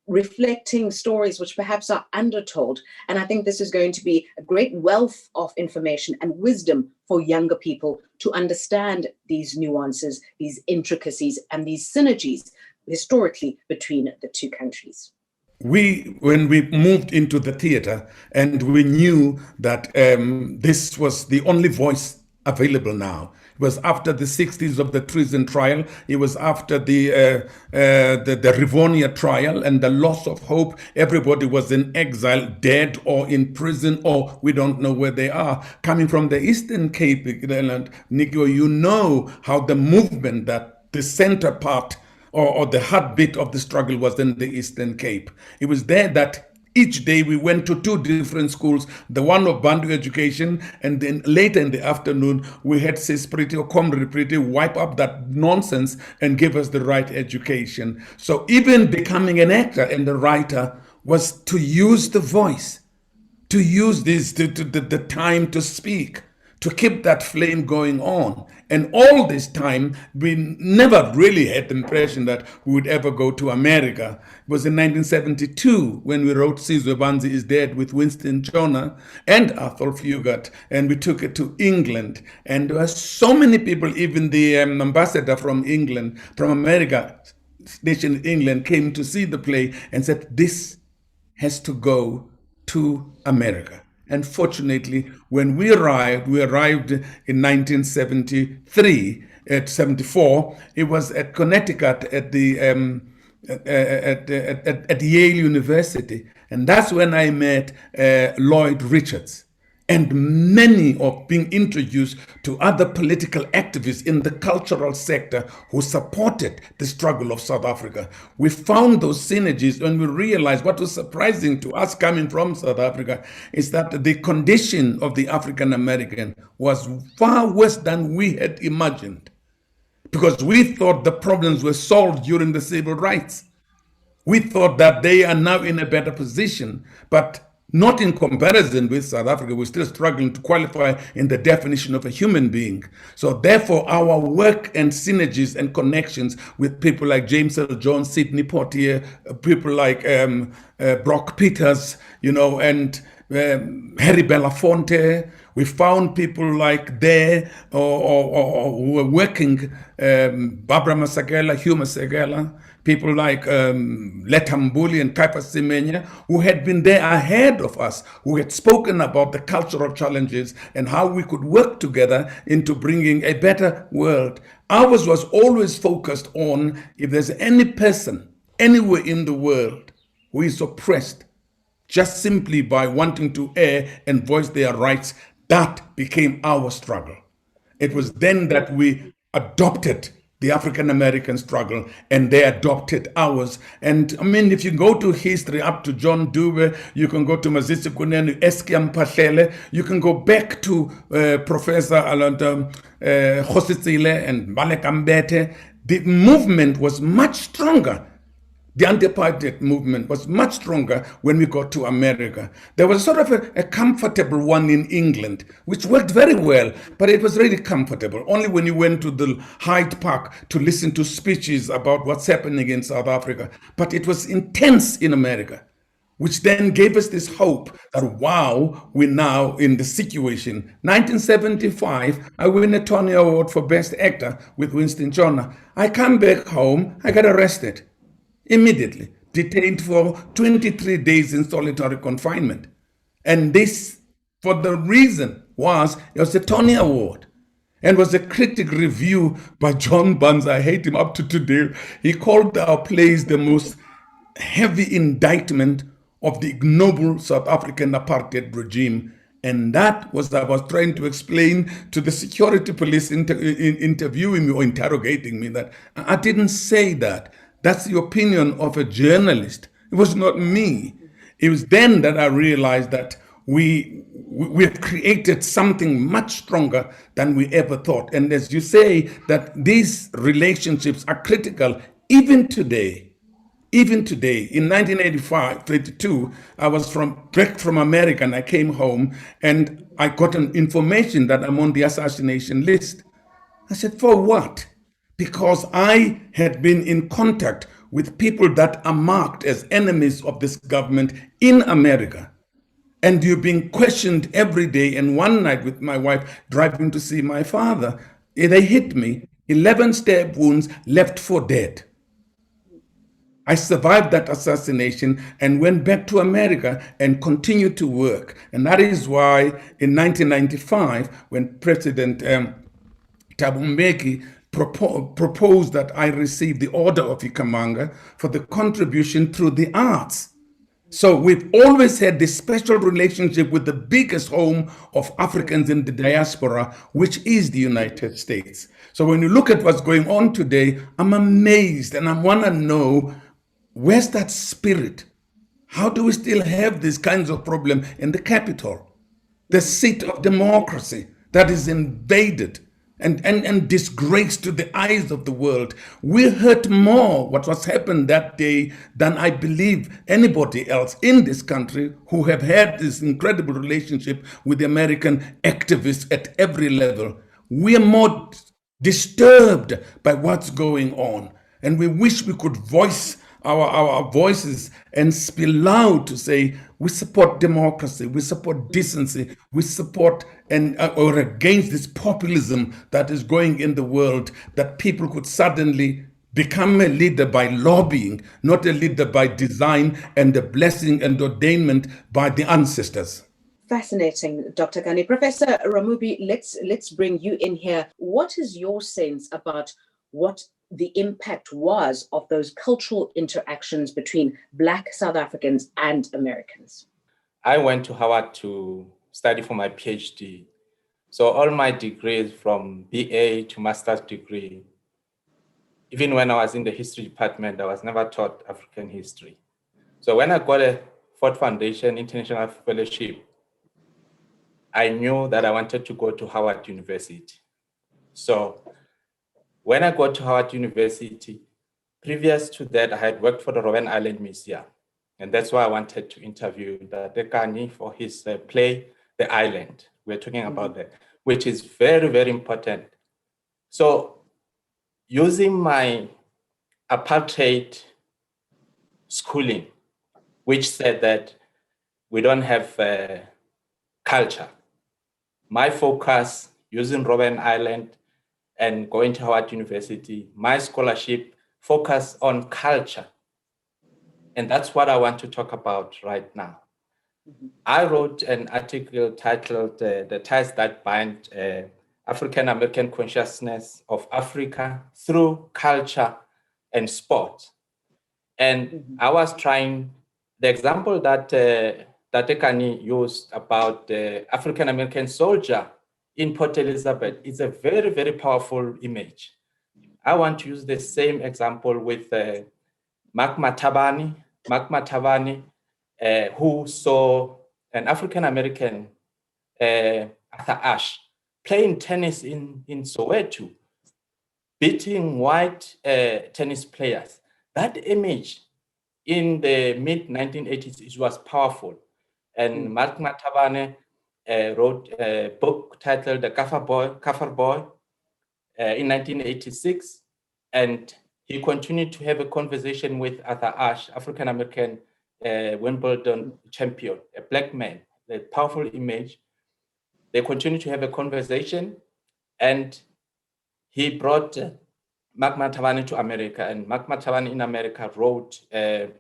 reflecting stories which perhaps are undertold. And I think this is going to be a great wealth of information and wisdom for younger people to understand these nuances, these intricacies, and these synergies historically between the two countries. When we moved into the theater, and we knew that this was the only voice available now. It was after the 60s of the treason trial. It was after the Rivonia trial and the loss of hope. Everybody was in exile, dead or in prison, or we don't know where they are. Coming from the Eastern Cape, Nico, you know how the movement, that the center part or the heartbeat of the struggle was in the Eastern Cape. It was there that each day we went to two different schools, the one of Bantu education, and then later in the afternoon we had Sis Priti or Comrade Priti wipe up that nonsense and give us the right education. So even becoming an actor and a writer was to use the voice, to use the time to speak, to keep that flame going on. And all this time, we never really had the impression that we would ever go to America. It was in 1972 when we wrote Sizwe Banzi is Dead with Winston Jonah and Athol Fugard, and we took it to England. And there were so many people, even the ambassador from England, from America, stationed in England, came to see the play and said, this has to go to America. And fortunately, when we arrived in 1973, at 74, it was at Connecticut at the at Yale University. And that's when I met Lloyd Richards. And many of being introduced to other political activists in the cultural sector who supported the struggle of South Africa. We found those synergies when we realized what was surprising to us coming from South Africa is that the condition of the African American was far worse than we had imagined, because we thought the problems were solved during the civil rights. We thought that they are now in a better position, but not in comparison with South Africa. We're still struggling to qualify in the definition of a human being. So therefore, our work and synergies and connections with people like James Earl Jones, Sidney Poitier, people like Brock Peters, and Harry Belafonte. We found people like there who were working, Barbara Masagela, Hugh Masagela, people like Letambuli and Caiphas Semenya, who had been there ahead of us, who had spoken about the cultural challenges and how we could work together into bringing a better world. Ours was always focused on, if there's any person anywhere in the world who is oppressed just simply by wanting to air and voice their rights, that became our struggle. It was then that we adopted the African American struggle, and they adopted ours. And I mean, if you go to history up to John Dube, you can go to Mazisi Kunenu, Eskiam Pahlele, you can go back to Professor Khositsile and Malek Ambete. The movement was much stronger. The anti-apartheid movement was much stronger when we got to America. There was sort of a comfortable one in England, which worked very well, but it was really comfortable. Only when you went to the Hyde Park to listen to speeches about what's happening in South Africa. But it was intense in America, which then gave us this hope that, wow, we're now in the situation. 1975, I win a Tony Award for Best Actor with Winston Chona. I come back home, I got arrested. Immediately detained for 23 days in solitary confinement. And this, for the reason was, it was a Tony Award and was a critic review by John Barnes. I hate him up to today. He called our plays the most heavy indictment of the ignoble South African apartheid regime. And that was, I was trying to explain to the security police interviewing me or interrogating me, that I didn't say that. That's the opinion of a journalist. It was not me. It was then that I realized that we have created something much stronger than we ever thought. And as you say, that these relationships are critical even today. Even today, in 1982, I was back from America and I came home and I got an information that I'm on the assassination list. I said, for what? Because I had been in contact with people that are marked as enemies of this government in America. And you're being questioned every day. And one night with my wife driving to see my father, they hit me, 11 stab wounds, left for dead. I survived that assassination and went back to America and continued to work. And that is why in 1995, when President Thabo Mbeki proposed that I receive the Order of Ikamanga for the contribution through the arts. So we've always had this special relationship with the biggest home of Africans in the diaspora, which is the United States. So when you look at what's going on today, I'm amazed and I want to know, where's that spirit? How do we still have these kinds of problems in the capital? The seat of democracy that is invaded and disgraced to the eyes of the world. We hurt more what was happened that day than I believe anybody else in this country who have had this incredible relationship with the American activists at every level. We are more disturbed by what's going on. And we wish we could voice our voices and speak loud to say, we support democracy, we support decency, we support or against this populism that is going in the world, that people could suddenly become a leader by lobbying, not a leader by design and a blessing and ordainment by the ancestors. Fascinating, Dr. Kani. Professor Ramubi, let's bring you in here. What is your sense about what the impact was of those cultural interactions between Black South Africans and Americans? I went to Howard to study for my PhD. So all my degrees from BA to master's degree, even when I was in the history department, I was never taught African history. So when I got a Ford Foundation International Fellowship, I knew that I wanted to go to Howard University. So when I got to Howard University, previous to that, I had worked for the Robben Island Museum. And that's why I wanted to interview Kani for his play, The Island. We're talking about that, which is very, very important. So using my apartheid schooling, which said that we don't have culture, my focus using Robben Island and going to Howard University, my scholarship focused on culture. And that's what I want to talk about right now. I wrote an article titled The Ties That Bind African American Consciousness of Africa Through Culture and Sport. And I was trying, the example that Ekani used about the African American soldier in Port Elizabeth is a very, very powerful image. I want to use the same example with Mark Matabane. Mark Matabane, who saw an African-American, Arthur Ashe, playing tennis in Soweto, beating white tennis players. That image in the mid-1980s, it was powerful. And Mark Matabane wrote a book titled The Kafir Boy in 1986. And he continued to have a conversation with Arthur Ashe, African-American Wimbledon champion, a black man, a powerful image. They continued to have a conversation, and he brought Mark Matabane to America, and Mark Matabane in America wrote the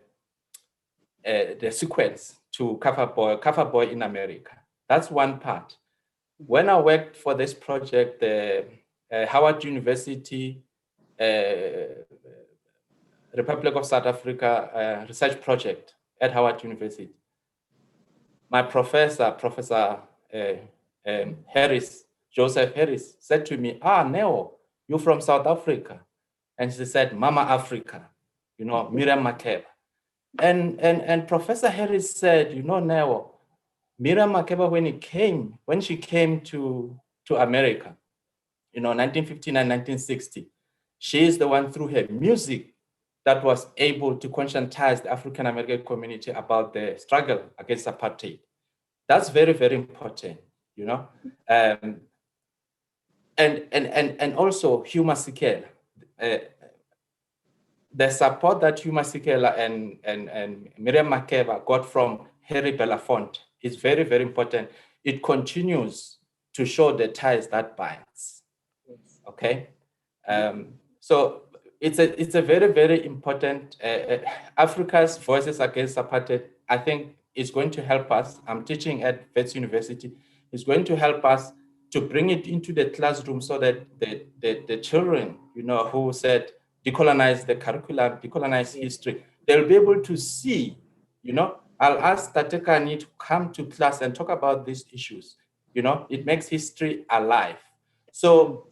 sequence to Kafir Boy in America. That's one part. When I worked for this project, the Howard University, Republic of South Africa research project at Howard University, my professor, Professor Harris, Joseph Harris, said to me, Neo, you're from South Africa. And she said, Mama Africa, Miriam Makeba. And Professor Harris said, Neo, Miriam Makeba, when she came to America, 1959, 1960, she is the one through her music that was able to conscientize the African-American community about the struggle against apartheid. That's very, very important, and also Hugh Masekela. The support that Hugh Masekela and Miriam Makeba got from Harry Belafonte is very, very important. It continues to show the ties that binds. Okay, so it's a very, very important. Africa's Voices Against Apartheid, I think, is going to help us. I'm teaching at Wits University. It's going to help us to bring it into the classroom so that the children, who said decolonize the curriculum, decolonize history, they'll be able to see. I'll ask Tatekani to come to class and talk about these issues. It makes history alive. So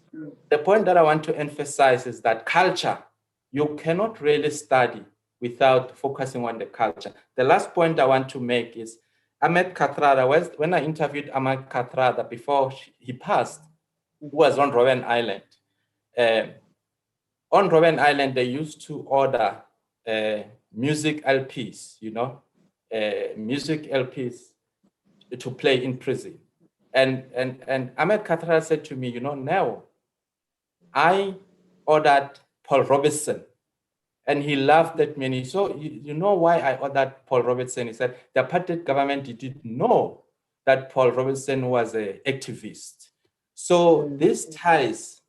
the point that I want to emphasize is that culture, you cannot really study without focusing on the culture. The last point I want to make is Ahmed Kathrada. When I interviewed Ahmed Kathrada before he passed, who was on Robben Island. On Robben Island, they used to order music LPs, music LPs to play in prison. And Ahmed Kathrada said to me, now I ordered Paul Robeson, and he laughed at me. So you know why I ordered Paul Robeson? He said the apartheid government didn't know that Paul Robeson was an activist. So these ties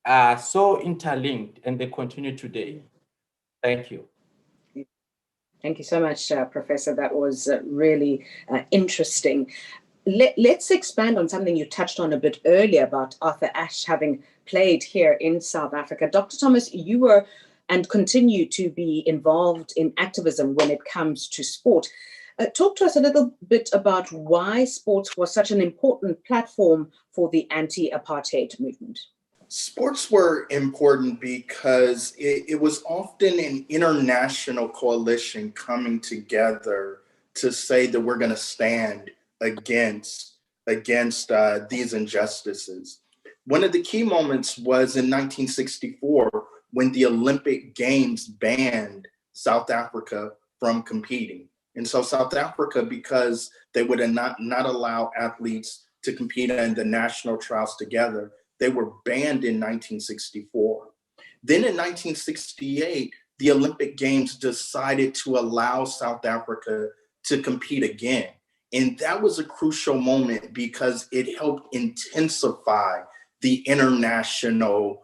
are so interlinked, and they continue today. Thank you. Thank you so much, Professor. That was really interesting. Let's expand on something you touched on a bit earlier about Arthur Ashe having played here in South Africa. Dr. Thomas, you were and continue to be involved in activism when it comes to sport. Talk to us a little bit about why sports was such an important platform for the anti-apartheid movement. Sports were important because it was often an international coalition coming together to say that we're going to stand against these injustices. One of the key moments was in 1964 when the Olympic Games banned South Africa from competing. And so South Africa, because they would not allow athletes to compete in the national trials together, they were banned in 1964. Then in 1968, the Olympic Games decided to allow South Africa to compete again. And that was a crucial moment because it helped intensify the international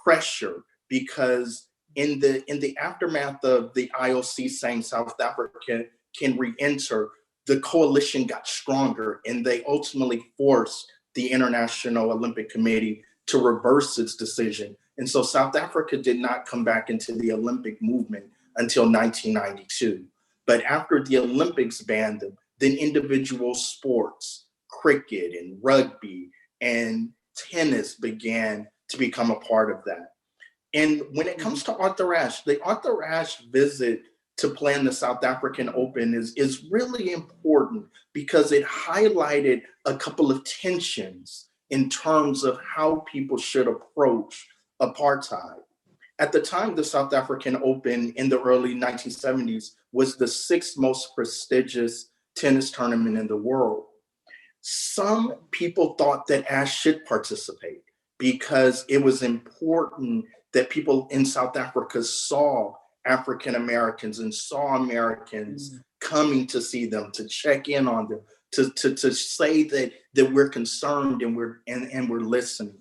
pressure, because in the aftermath of the IOC saying South Africa can re-enter, the coalition got stronger, and they ultimately forced the International Olympic Committee to reverse its decision. And so South Africa did not come back into the Olympic movement until 1992. But after the Olympics banned them, then individual sports, cricket and rugby and tennis began to become a part of that. And when it comes to Arthur Ashe, the Arthur Ashe visit to plan the South African Open is really important because it highlighted a couple of tensions in terms of how people should approach apartheid. At the time, the South African Open in the early 1970s was the sixth most prestigious tennis tournament in the world. Some people thought that Ashe should participate because it was important that people in South Africa saw African Americans and saw Americans coming to see them, to check in on them, to say that we're concerned and we're listening.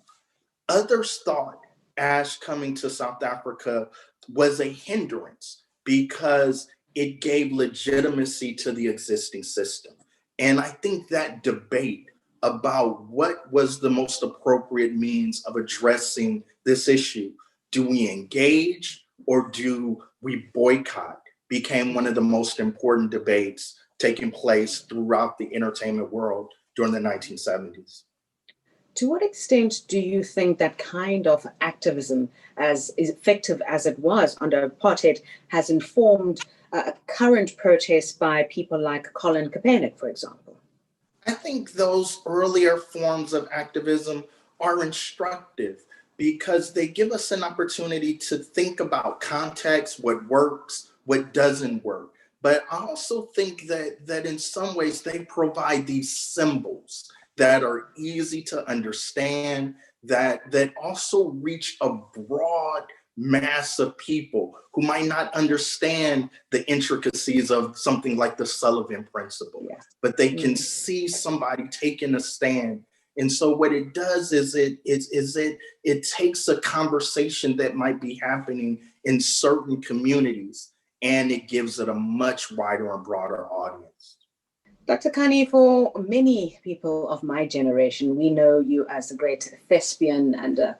Others thought Ashe coming to South Africa was a hindrance because it gave legitimacy to the existing system. And I think that debate about what was the most appropriate means of addressing this issue, do we engage or do we boycott, became one of the most important debates taking place throughout the entertainment world during the 1970s. To what extent do you think that kind of activism, as effective as it was under apartheid, has informed current protests by people like Colin Kaepernick, for example? I think those earlier forms of activism are instructive because they give us an opportunity to think about context, what works, what doesn't work. But I also think that in some ways they provide these symbols that are easy to understand, that also reach a broad mass of people who might not understand the intricacies of something like the Sullivan principle, but they can see somebody taking a stand. And so what it does is it takes a conversation that might be happening in certain communities and it gives it a much wider and broader audience. Dr. Kani, for many people of my generation, we know you as a great thespian and a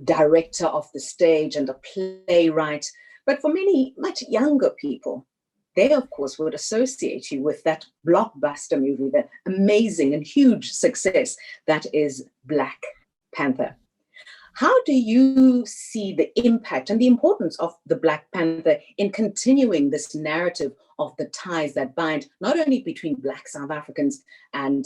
director of the stage and a playwright. But for many much younger people, they, of course, would associate you with that blockbuster movie, that amazing and huge success that is Black Panther. How do you see the impact and the importance of the Black Panther in continuing this narrative of the ties that bind not only between Black South Africans and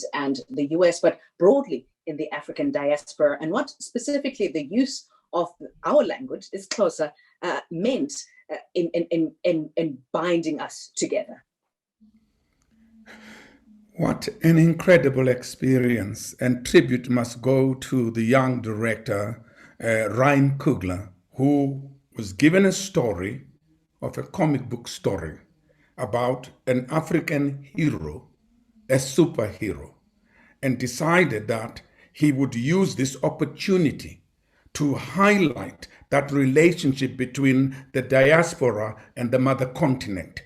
the US, but broadly in the African diaspora, and what specifically the use of our language is closer meant in binding us together? What an incredible experience, and tribute must go to the young director, Ryan Coogler, who was given a story of a comic book story about an African hero, a superhero, and decided that he would use this opportunity to highlight that relationship between the diaspora and the mother continent,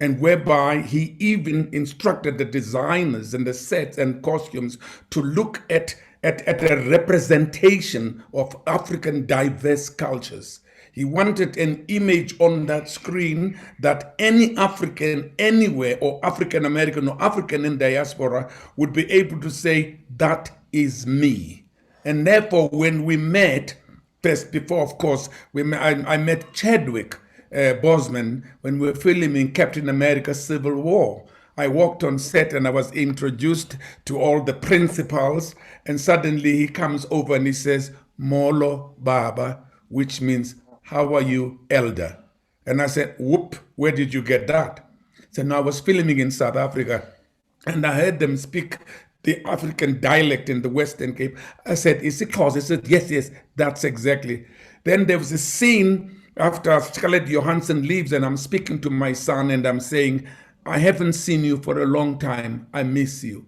and whereby he even instructed the designers and the sets and costumes to look at a representation of African diverse cultures. He wanted an image on that screen that any African anywhere, or African American or African in diaspora, would be able to say, that is me. And therefore, when we met, first before, of course, I met Chadwick Boseman when we were filming Captain America Civil War. I walked on set and I was introduced to all the principals, and suddenly he comes over and he says, Molo Baba, which means, how are you, elder? And I said, whoop, where did you get that? So now I was filming in South Africa and I heard them speak the African dialect in the Western Cape. I said, is it close? He said, yes, that's exactly. Then there was a scene after Scarlett Johansson leaves and I'm speaking to my son and I'm saying, I haven't seen you for a long time. I miss you.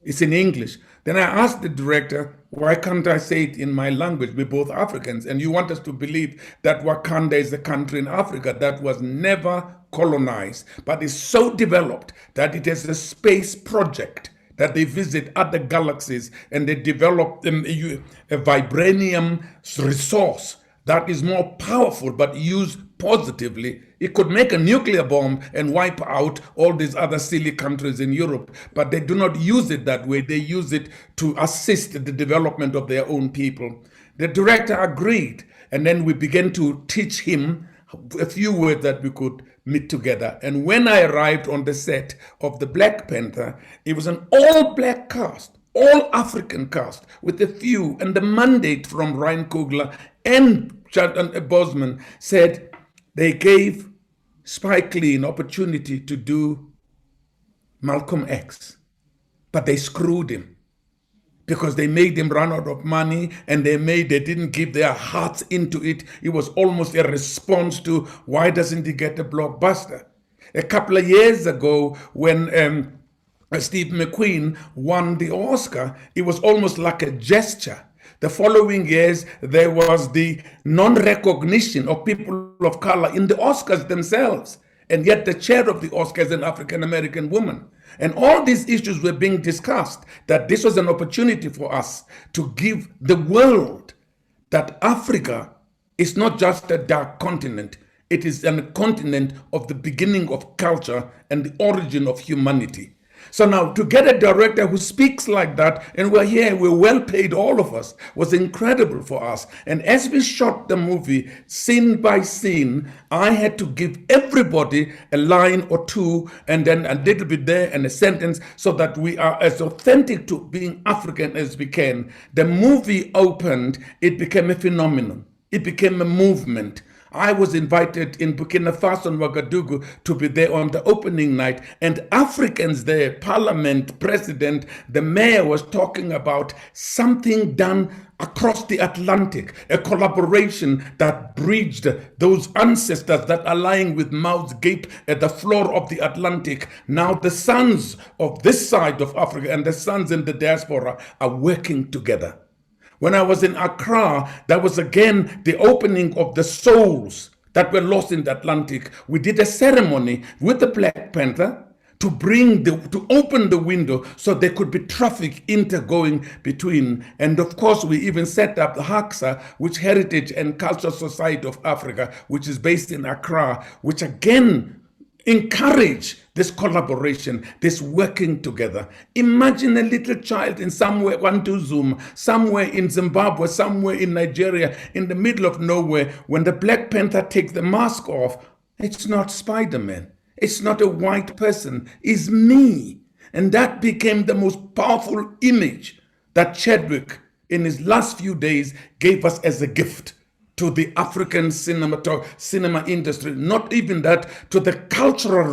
It's in English. Then I asked the director, why can't I say it in my language? We're both Africans. And you want us to believe that Wakanda is a country in Africa that was never colonized, but is so developed that it is a space project that they visit other galaxies and they develop a vibranium resource that is more powerful, but used positively. It could make a nuclear bomb and wipe out all these other silly countries in Europe, but they do not use it that way. They use it to assist the development of their own people. The director agreed, and then we began to teach him a few words that we could meet together. And when I arrived on the set of the Black Panther, it was an all-black cast, all African cast, with a few, and the mandate from Ryan Coogler and Chadwick Boseman said they gave Spike Lee an opportunity to do Malcolm X, but they screwed him because they made him run out of money, and they didn't give their hearts into it. It was almost a response to, why doesn't he get a blockbuster? A couple of years ago, when Steve McQueen won the Oscar, it was almost like a gesture. The following years, there was the non-recognition of people of color in the Oscars themselves. And yet the chair of the Oscars is an African-American woman. And all these issues were being discussed, that this was an opportunity for us to give the world that Africa is not just a dark continent. It is a continent of the beginning of culture and the origin of humanity. So now to get a director who speaks like that, and we're here, we're well paid, all of us, was incredible for us. And as we shot the movie, scene by scene, I had to give everybody a line or two, and then a little bit there and a sentence, so that we are as authentic to being African as we can. The movie opened, it became a phenomenon. It became a movement. I was invited in Burkina Faso and Ouagadougou to be there on the opening night, and Africans there, parliament, president, the mayor was talking about something done across the Atlantic, a collaboration that bridged those ancestors that are lying with mouths gape at the floor of the Atlantic. Now the sons of this side of Africa and the sons in the diaspora are working together. When I was in Accra, that was again the opening of the souls that were lost in the Atlantic. We did a ceremony with the Black Panther to open the window so there could be traffic intergoing between. And of course, we even set up the HACSA, which Heritage and Cultural Society of Africa, which is based in Accra, which again encourage this collaboration, this working together. Imagine a little child in somewhere, Zoom, somewhere in Zimbabwe, somewhere in Nigeria, in the middle of nowhere, when the Black Panther takes the mask off, it's not Spider-Man. It's not a white person. It's me. And that became the most powerful image that Chadwick, in his last few days, gave us as a gift to the African cinema industry, not even that, to the cultural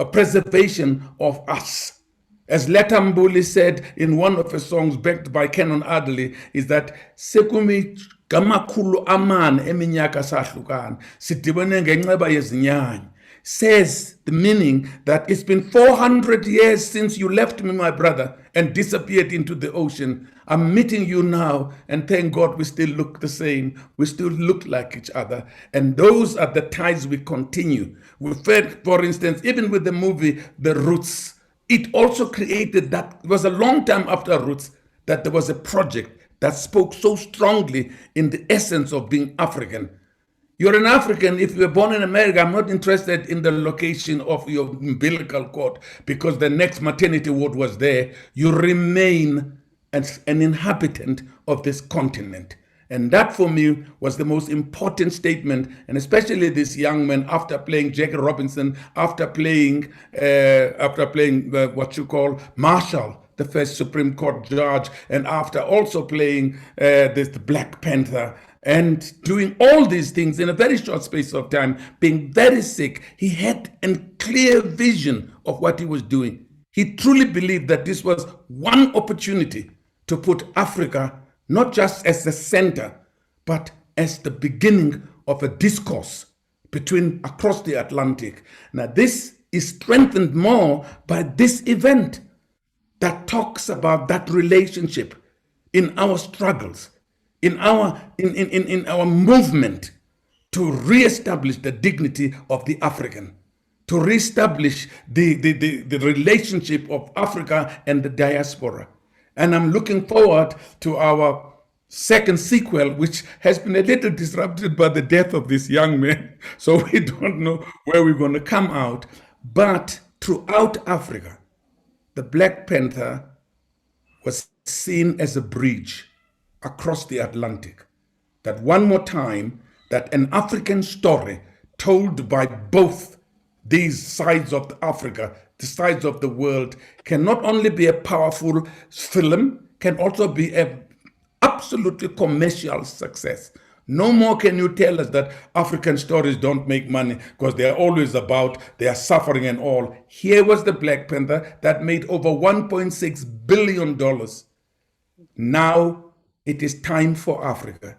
preservation of us. As Letta Mbuli said in one of his songs backed by Canon Adderley, is that sekumi kamakhulu aman eminyaka sahlukana sidibene ngenxeba yezinyanya. Says the meaning that it's been 400 years since you left me, my brother, and disappeared into the ocean. I'm meeting you now, and thank God we still look the same. We still look like each other. And those are the ties we continue. We fed, for instance, even with the movie The Roots, it also created that, it was a long time after Roots, that there was a project that spoke so strongly in the essence of being African. You're an African. If you were born in America, I'm not interested in the location of your umbilical cord because the next maternity ward was there. You remain as an inhabitant of this continent. And that for me was the most important statement. And especially this young man, after playing Jackie Robinson, after playing what you call Marshall, the first Supreme Court judge, and after also playing the Black Panther, and doing all these things in a very short space of time, being very sick, he had a clear vision of what he was doing. He truly believed that this was one opportunity to put Africa not just as the center, but as the beginning of a discourse across the Atlantic. Now, this is strengthened more by this event that talks about that relationship in our struggles, in our movement to reestablish the dignity of the African, to reestablish the relationship of Africa and the diaspora. And I'm looking forward to our second sequel, which has been a little disrupted by the death of this young man. So we don't know where we're going to come out. But throughout Africa, the Black Panther was seen as a bridge across the Atlantic. That one more time, that an African story told by both these sides of Africa, the sides of the world, can not only be a powerful film, can also be a absolutely commercial success. No more can you tell us that African stories don't make money because they're always about their suffering and all. Here was the Black Panther that made over $1.6 billion. Now it is time for Africa.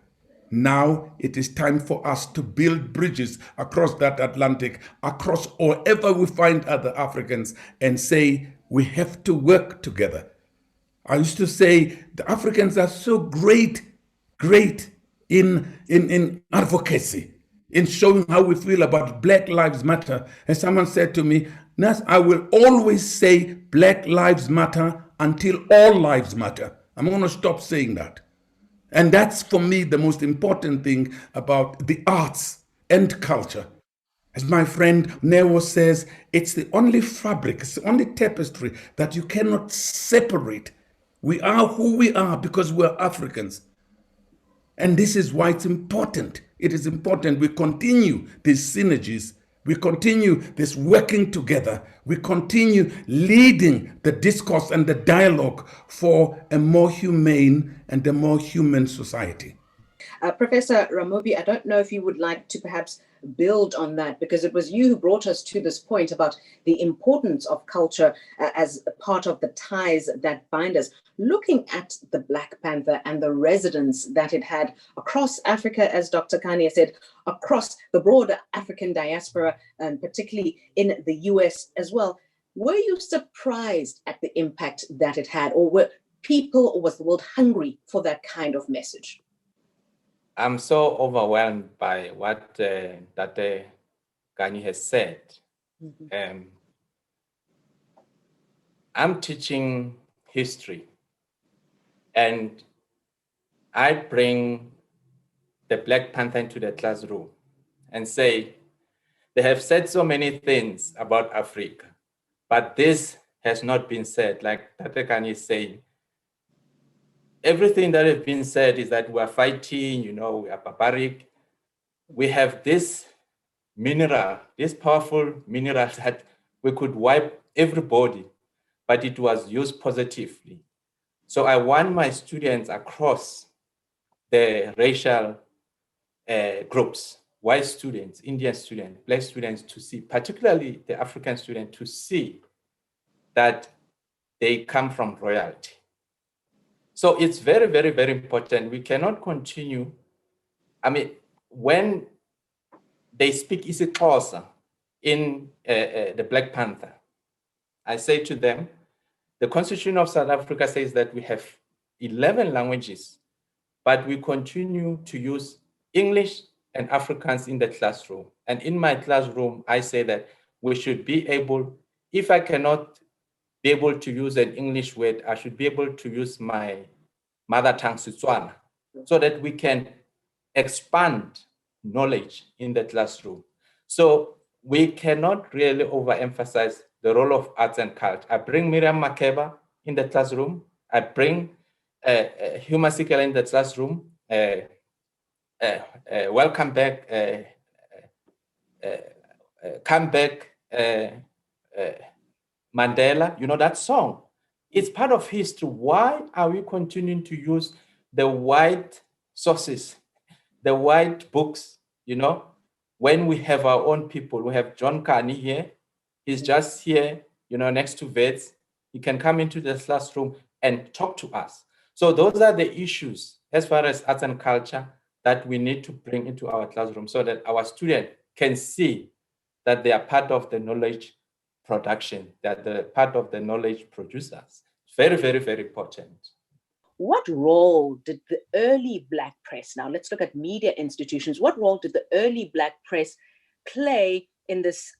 Now it is time for us to build bridges across that Atlantic, across wherever we find other Africans, and say we have to work together. I used to say the Africans are so great in advocacy, in showing how we feel about Black Lives Matter. And someone said to me, Nas, I will always say Black Lives Matter until all lives matter. I'm going to stop saying that. And that's for me the most important thing about the arts and culture. As my friend Nero says, it's the only fabric, it's the only tapestry that you cannot separate. We are who we are because we're Africans. And this is why it's important. It is important we continue these synergies. We continue this working together. We continue leading the discourse and the dialogue for a more humane and a more human society. Professor Ramobi, I don't know if you would like to perhaps build on that, because it was you who brought us to this point about the importance of culture as a part of the ties that bind us. Looking at the Black Panther and the resonance that it had across Africa, as Dr. Kanye said, across the broader African diaspora, and particularly in the US as well, were you surprised at the impact that it had, or were people, or was the world hungry for that kind of message? I'm so overwhelmed by what Dr. Kanye has said. Mm-hmm. I'm teaching history, and I bring the Black Panther into the classroom and say, they have said so many things about Africa, but this has not been said. Like Dr. Kanye is saying, everything that has been said is that we are fighting, we are barbaric. We have this mineral, this powerful mineral that we could wipe everybody, but it was used positively. So I want my students across the racial groups, white students, Indian students, Black students, to see, particularly the African students, to see that they come from royalty. So it's very, very, very important. We cannot continue. I mean, when they speak isiXhosa in the Black Panther, I say to them, the Constitution of South Africa says that we have 11 languages, but we continue to use English and Afrikaans in the classroom. And in my classroom, I say that we should be able, if I cannot be able to use an English word, I should be able to use my mother tongue, Setswana, so that we can expand knowledge in the classroom. So we cannot really overemphasize the role of arts and culture. I bring Miriam Makeba in the classroom. I bring Hugh Masekela in the classroom. Welcome back, come back, Mandela. That song. It's part of history. Why are we continuing to use the white sources, the white books, when we have our own people? We have John Carney here. He's just here, next to Vets. He can come into the classroom and talk to us. So those are the issues as far as arts and culture that we need to bring into our classroom so that our students can see that they are part of the knowledge production, that they're part of the knowledge producers. Very, very, very important. What role did the early Black press, now let's look at media institutions, what role did the early Black press play in this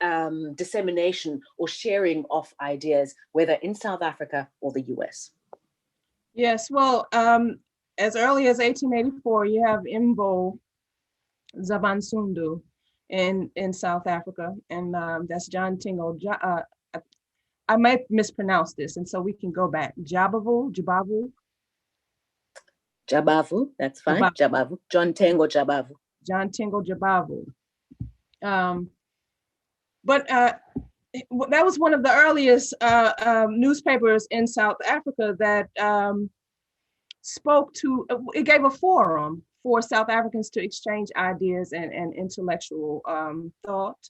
dissemination or sharing of ideas, whether in South Africa or the US? Yes, well, as early as 1884, you have Imbo Zabansundu in South Africa, and that's John Tingle. I might mispronounce this, and so we can go back. Jabavu. Jabavu, that's fine. Jabavu. John Tengo Jabavu. John Tengo Jabavu. But that was one of the earliest newspapers in South Africa that spoke to, it gave a forum for South Africans to exchange ideas and intellectual thought.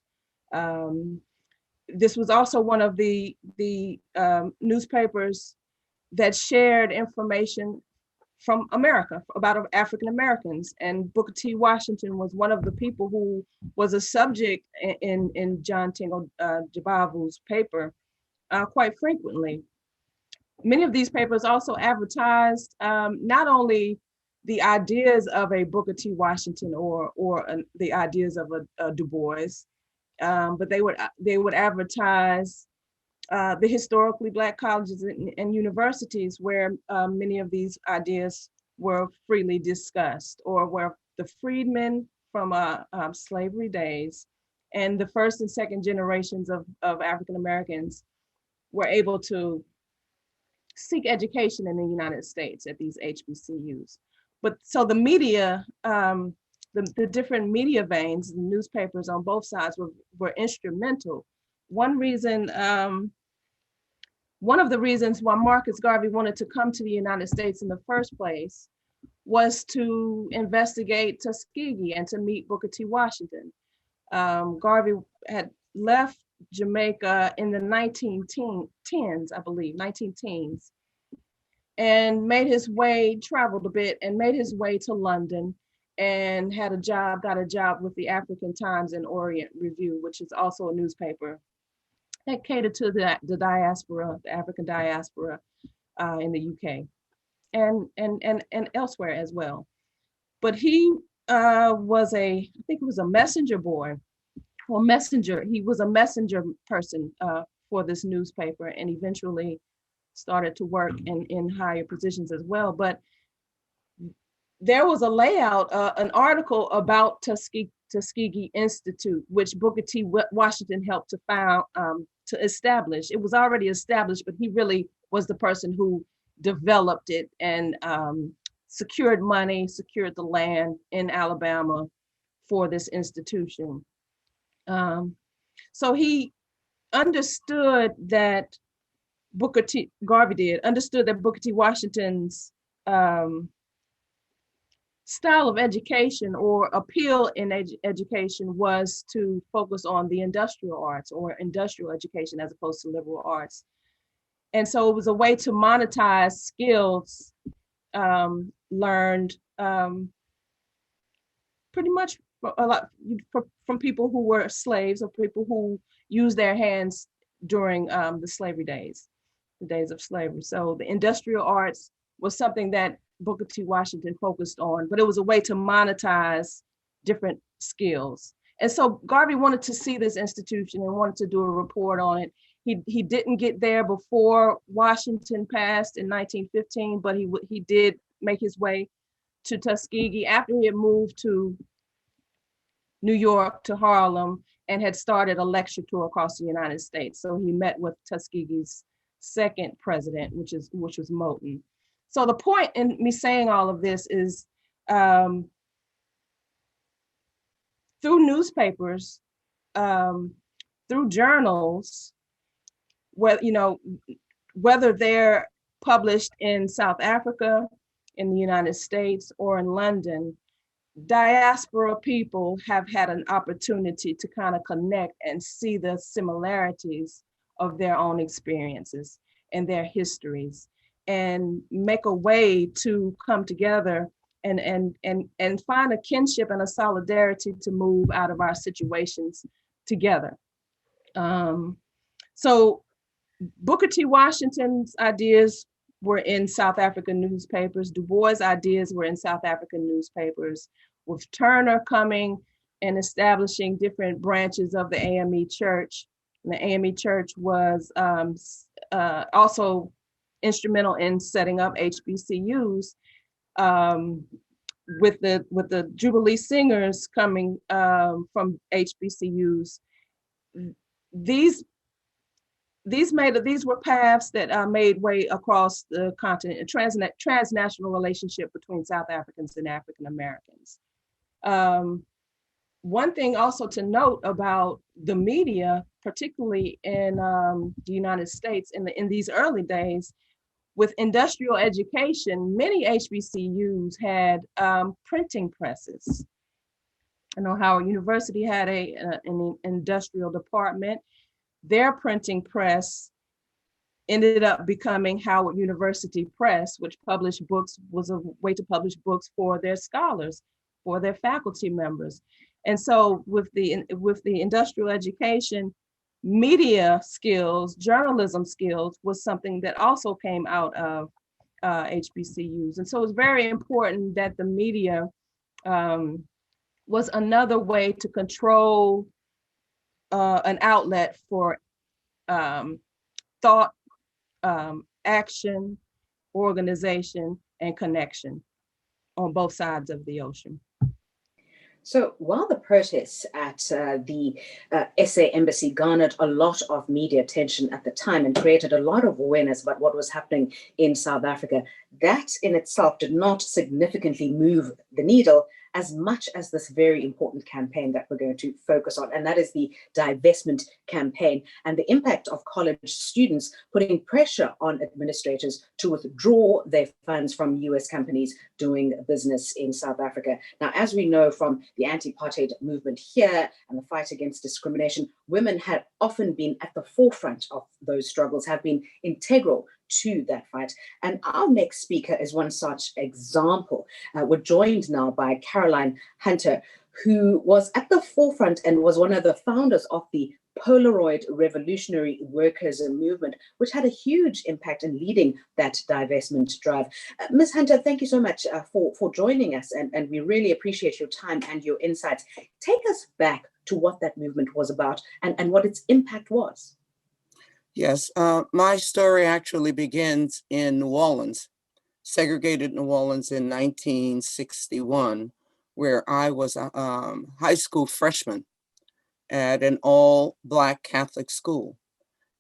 This was also one of the newspapers that shared information from America about African Americans, and Booker T. Washington was one of the people who was a subject in John Tengo Jabavu's paper quite frequently. Many of these papers also advertised not only the ideas of a Booker T. Washington or the ideas of a Du Bois, but they would advertise the historically Black colleges and universities where many of these ideas were freely discussed, or where the freedmen from slavery days and the first and second generations of African Americans were able to seek education in the United States at these HBCUs. But so the media, the different media veins, the newspapers on both sides were instrumental. One of the reasons why Marcus Garvey wanted to come to the United States in the first place was to investigate Tuskegee and to meet Booker T. Washington. Garvey had left Jamaica in the 1910s, I believe, 1910s, and traveled a bit and made his way to London and got a job with the African Times and Orient Review, which is also a newspaper that catered to the diaspora, the African diaspora in the UK and elsewhere as well. But he was I think he was a messenger boy, or messenger. He was a messenger person for this newspaper, and eventually started to work in higher positions as well. But there was a layout, an article about Tuskegee Institute, which Booker T. Washington helped to establish. It was already established, but he really was the person who developed it and secured money, secured the land in Alabama for this institution. So he understood that Garvey understood that Booker T. Washington's style of education or appeal in education was to focus on the industrial arts or industrial education as opposed to liberal arts. And so it was a way to monetize skills learned pretty much a lot from people who were slaves or people who used their hands during the slavery days, the days of slavery. So the industrial arts was something that Booker T. Washington focused on, but it was a way to monetize different skills. And so Garvey wanted to see this institution and wanted to do a report on it. He didn't get there before Washington passed in 1915, but he did make his way to Tuskegee after he had moved to New York, to Harlem, and had started a lecture tour across the United States. So he met with Tuskegee's second president, which was Moton. So the point in me saying all of this is through newspapers, through journals, whether they're published in South Africa, in the United States, or in London, diaspora people have had an opportunity to kind of connect and see the similarities of their own experiences and their histories, and make a way to come together and find a kinship and a solidarity to move out of our situations together. So Booker T. Washington's ideas were in South African newspapers. Du Bois' ideas were in South African newspapers. With Turner coming and establishing different branches of the AME Church, and the AME Church was also instrumental in setting up HBCUs. With the Jubilee Singers coming from HBCUs, these these were paths that made way across the continent, a transnational relationship between South Africans and African Americans. One thing also to note about the media, particularly in the United States in these early days, with industrial education, many HBCUs had printing presses. I know Howard University had an industrial department. Their printing press ended up becoming Howard University Press, which published books, was a way to publish books for their scholars, for their faculty members. And so with the industrial education, media skills, journalism skills was something that also came out of HBCUs. And so it's very important that the media was another way to control an outlet for thought, action, organization, and connection on both sides of the ocean. So while the protests at the SA embassy garnered a lot of media attention at the time and created a lot of awareness about what was happening in South Africa, that in itself did not significantly move the needle as much as this very important campaign that we're going to focus on, and that is the divestment campaign and the impact of college students putting pressure on administrators to withdraw their funds from US companies doing business in South Africa. Now, as we know from the anti-apartheid movement here and the fight against discrimination, women have often been at the forefront of those struggles, have been integral to that fight. And our next speaker is one such example. We're joined now by Caroline Hunter, who was at the forefront and was one of the founders of the Polaroid Revolutionary Workers Movement, which had a huge impact in leading that divestment drive. Ms. Hunter, thank you so much for joining us, and we really appreciate your time and your insights. Take us back to what that movement was about and what its impact was. Yes, my story actually begins in New Orleans, segregated New Orleans in 1961, where I was a high school freshman at an all-Black Catholic school.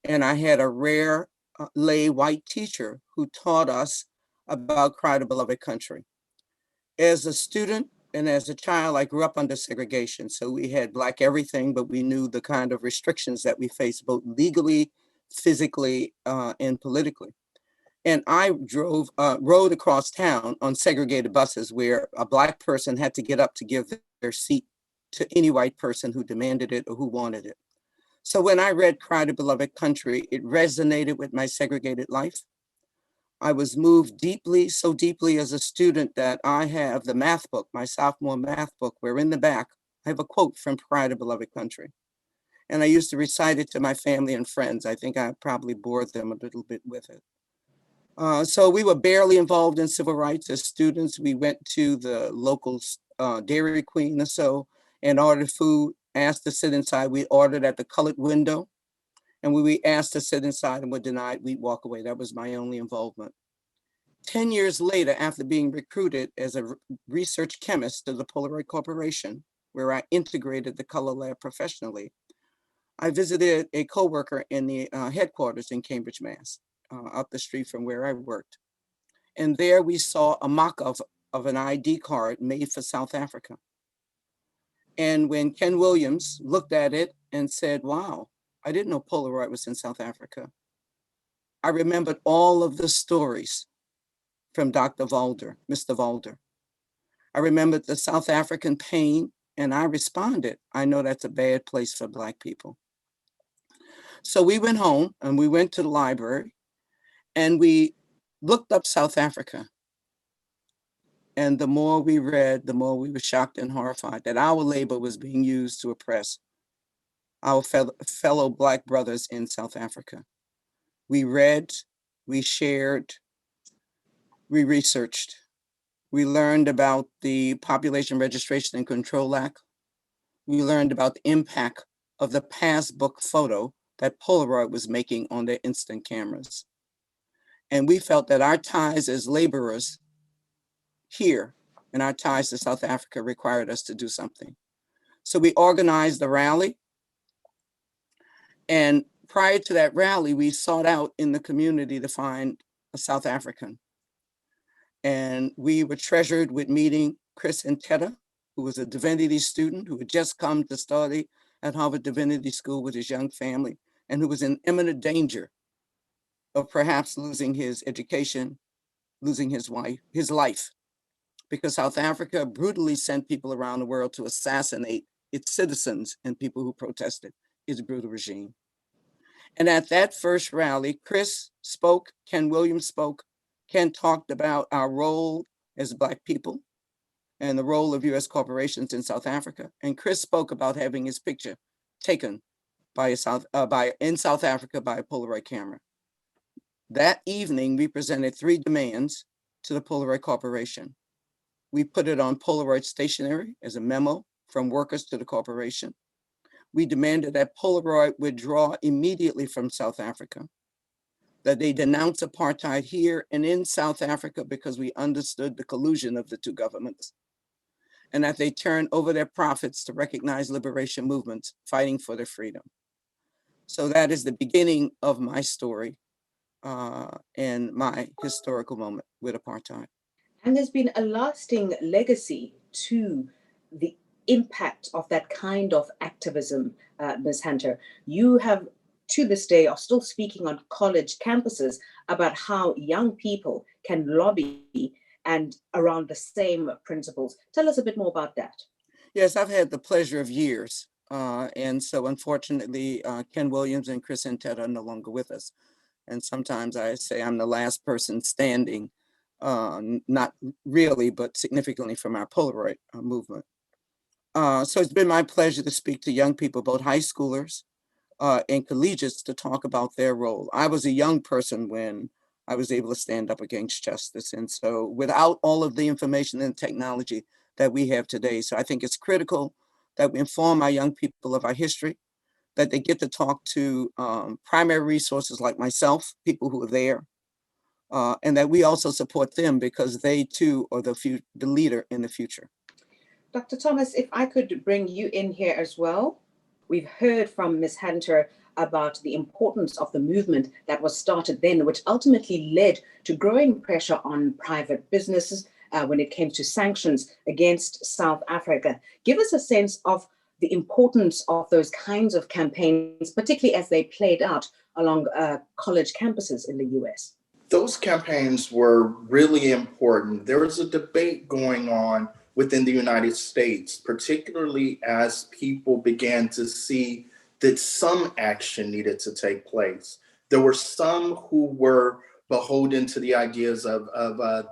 And I had a rare lay white teacher who taught us about Cry to Beloved Country. As a student and as a child, I grew up under segregation. So we had Black everything, but we knew the kind of restrictions that we faced both legally, physically, and politically. And I rode across town on segregated buses where a Black person had to get up to give their seat to any white person who demanded it or who wanted it. So when I read Cry to Beloved Country, it resonated with my segregated life. I was moved deeply, so deeply as a student that I have the math book, my sophomore math book, where in the back, I have a quote from Cry to Beloved Country. And I used to recite it to my family and friends. I think I probably bored them a little bit with it. So we were barely involved in civil rights as students. We went to the local Dairy Queen or so and ordered food, asked to sit inside. We ordered at the colored window. And when we asked to sit inside and were denied, we'd walk away. That was my only involvement. 10 years later, after being recruited as a research chemist to the Polaroid Corporation, where I integrated the color lab professionally, I visited a coworker in the headquarters in Cambridge, Mass, up the street from where I worked. And there we saw a mock-up of an ID card made for South Africa. And when Ken Williams looked at it and said, wow, I didn't know Polaroid was in South Africa, I remembered all of the stories from Dr. Valder, Mr. Valder. I remembered the South African pain, and I responded, I know that's a bad place for Black people. So we went home and we went to the library and we looked up South Africa. And the more we read, the more we were shocked and horrified that our labor was being used to oppress our fellow Black brothers in South Africa. We read, we shared, we researched. We learned about the Population Registration and Control Act. We learned about the impact of the passbook photo that Polaroid was making on their instant cameras. And we felt that our ties as laborers here and our ties to South Africa required us to do something. So we organized the rally, and prior to that rally, we sought out in the community to find a South African. And we were treasured with meeting Chris Nteta, who was a divinity student who had just come to study at Harvard Divinity School with his young family, and who was in imminent danger of perhaps losing his education, losing his life, because South Africa brutally sent people around the world to assassinate its citizens and people who protested its brutal regime. And at that first rally, Chris spoke, Ken Williams spoke. Ken talked about our role as Black people and the role of US corporations in South Africa. And Chris spoke about having his picture taken in South Africa by a Polaroid camera. That evening, we presented 3 demands to the Polaroid Corporation. We put it on Polaroid stationery as a memo from workers to the corporation. We demanded that Polaroid withdraw immediately from South Africa, that they denounce apartheid here and in South Africa because we understood the collusion of the 2 governments, and that they turn over their profits to recognize liberation movements fighting for their freedom. So that is the beginning of my story and my historical moment with apartheid. And there's been a lasting legacy to the impact of that kind of activism, Ms. Hunter. You have, to this day, are still speaking on college campuses about how young people can lobby and around the same principles. Tell us a bit more about that. Yes, I've had the pleasure of years. And so unfortunately, Ken Williams and Chris Nteta are no longer with us. And sometimes I say I'm the last person standing, not really, but significantly from our Polaroid movement. So it's been my pleasure to speak to young people, both high schoolers and collegiates, to talk about their role. I was a young person when I was able to stand up against justice. And so without all of the information and technology that we have today, so I think it's critical that we inform our young people of our history, that they get to talk to primary resources like myself, people who are there, and that we also support them because they too are the leader in the future. Dr. Thomas, if I could bring you in here as well. We've heard from Ms. Hunter about the importance of the movement that was started then, which ultimately led to growing pressure on private businesses when it came to sanctions against South Africa. Give us a sense of the importance of those kinds of campaigns, particularly as they played out along college campuses in the US. Those campaigns were really important. There was a debate going on within the United States, particularly as people began to see that some action needed to take place. There were some who were beholden to the ideas of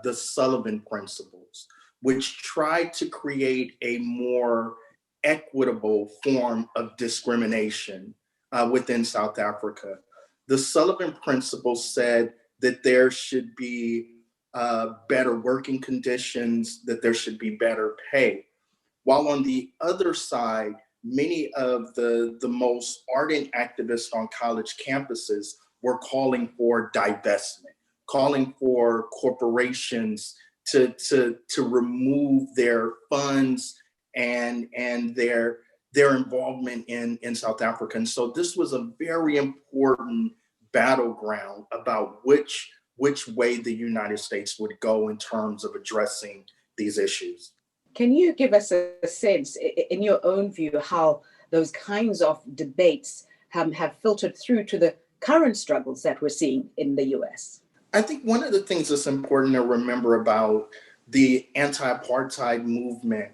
the Sullivan principles, which tried to create a more equitable form of discrimination within South Africa. The Sullivan principles said that there should be better working conditions, that there should be better pay. While on the other side, many of the most ardent activists on college campuses were calling for divestment, calling for corporations to remove their funds and their involvement in South Africa. And so this was a very important battleground about which way the United States would go in terms of addressing these issues. Can you give us a sense, in your own view, how those kinds of debates have filtered through to the current struggles that we're seeing in the US? I think one of the things that's important to remember about the anti-apartheid movement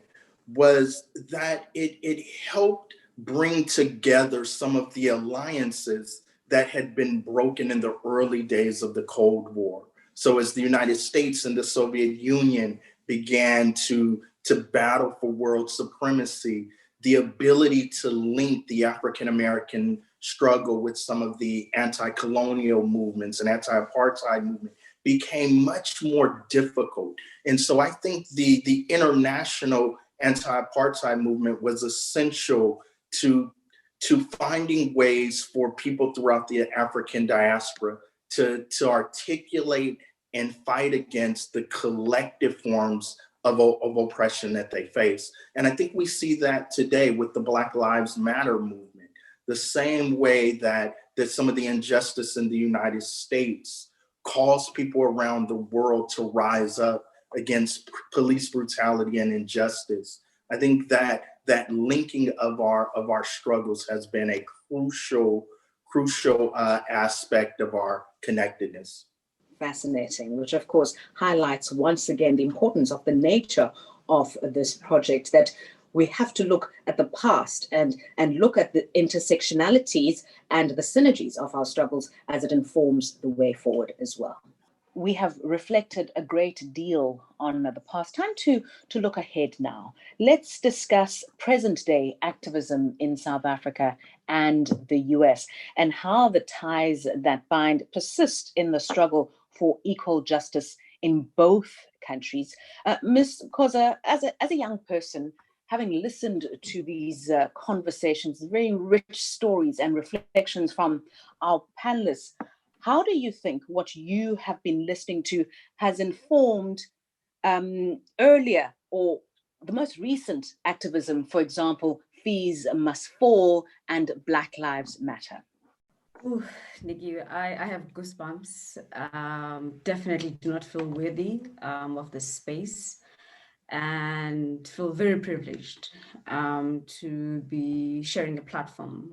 was that it helped bring together some of the alliances that had been broken in the early days of the Cold War. So as the United States and the Soviet Union began to battle for world supremacy, the ability to link the African-American struggle with some of the anti-colonial movements and anti-apartheid movement became much more difficult. And so I think the international anti-apartheid movement was essential to finding ways for people throughout the African diaspora to articulate and fight against the collective forms of oppression that they face. And I think we see that today with the Black Lives Matter movement, the same way that that some of the injustice in the United States calls people around the world to rise up against police brutality and injustice. I think that linking of our struggles has been a crucial aspect of our connectedness. Fascinating, which of course highlights once again the importance of the nature of this project, that we have to look at the past and look at the intersectionalities and the synergies of our struggles as it informs the way forward as well. We have reflected a great deal on the past. Time to look ahead now. Let's discuss present day activism in South Africa and the US, and how the ties that bind persist in the struggle for equal justice in both countries. Ms. Khoza, as a young person, having listened to these conversations, very rich stories and reflections from our panelists, how do you think what you have been listening to has informed earlier or the most recent activism, for example, Fees Must Fall and Black Lives Matter? Ooh, Nikki, I have goosebumps. Definitely do not feel worthy of this space, and feel very privileged to be sharing a platform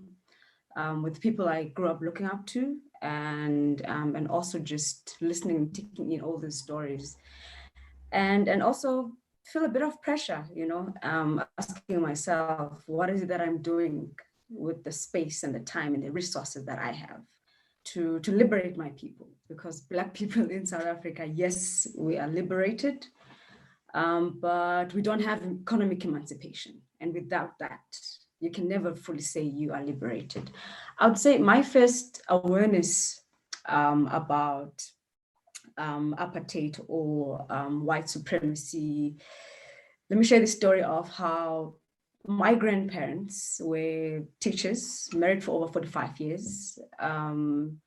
with people I grew up looking up to, and also just listening and taking in all these stories, and also feel a bit of pressure, asking myself, what is it that I'm doing with the space and the time and the resources that I have to liberate my people? Because Black people in South Africa, yes, we are liberated, but we don't have economic emancipation. And without that, you can never fully say you are liberated. I would say my first awareness about apartheid or white supremacy, let me share the story of how my grandparents were teachers, married for over 45 years, and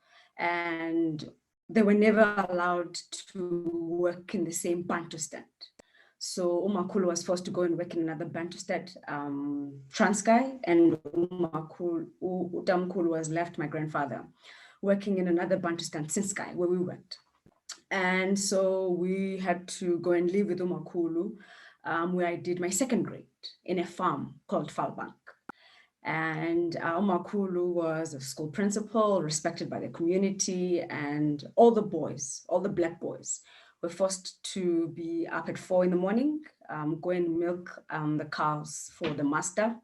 they were never allowed to work in the same Bantu stand. So Umakulu was forced to go and work in another Bantu state, Transkei, and Utamkulu was left, my grandfather, working in another Bantu stand, Ciskei, where we worked. And so we had to go and live with Umakulu, where I did my second grade in a farm called Falbank. And Umakulu was a school principal, respected by the community, and all the boys, all the Black boys, were forced to be up at 4 a.m, go and milk the cows for the master.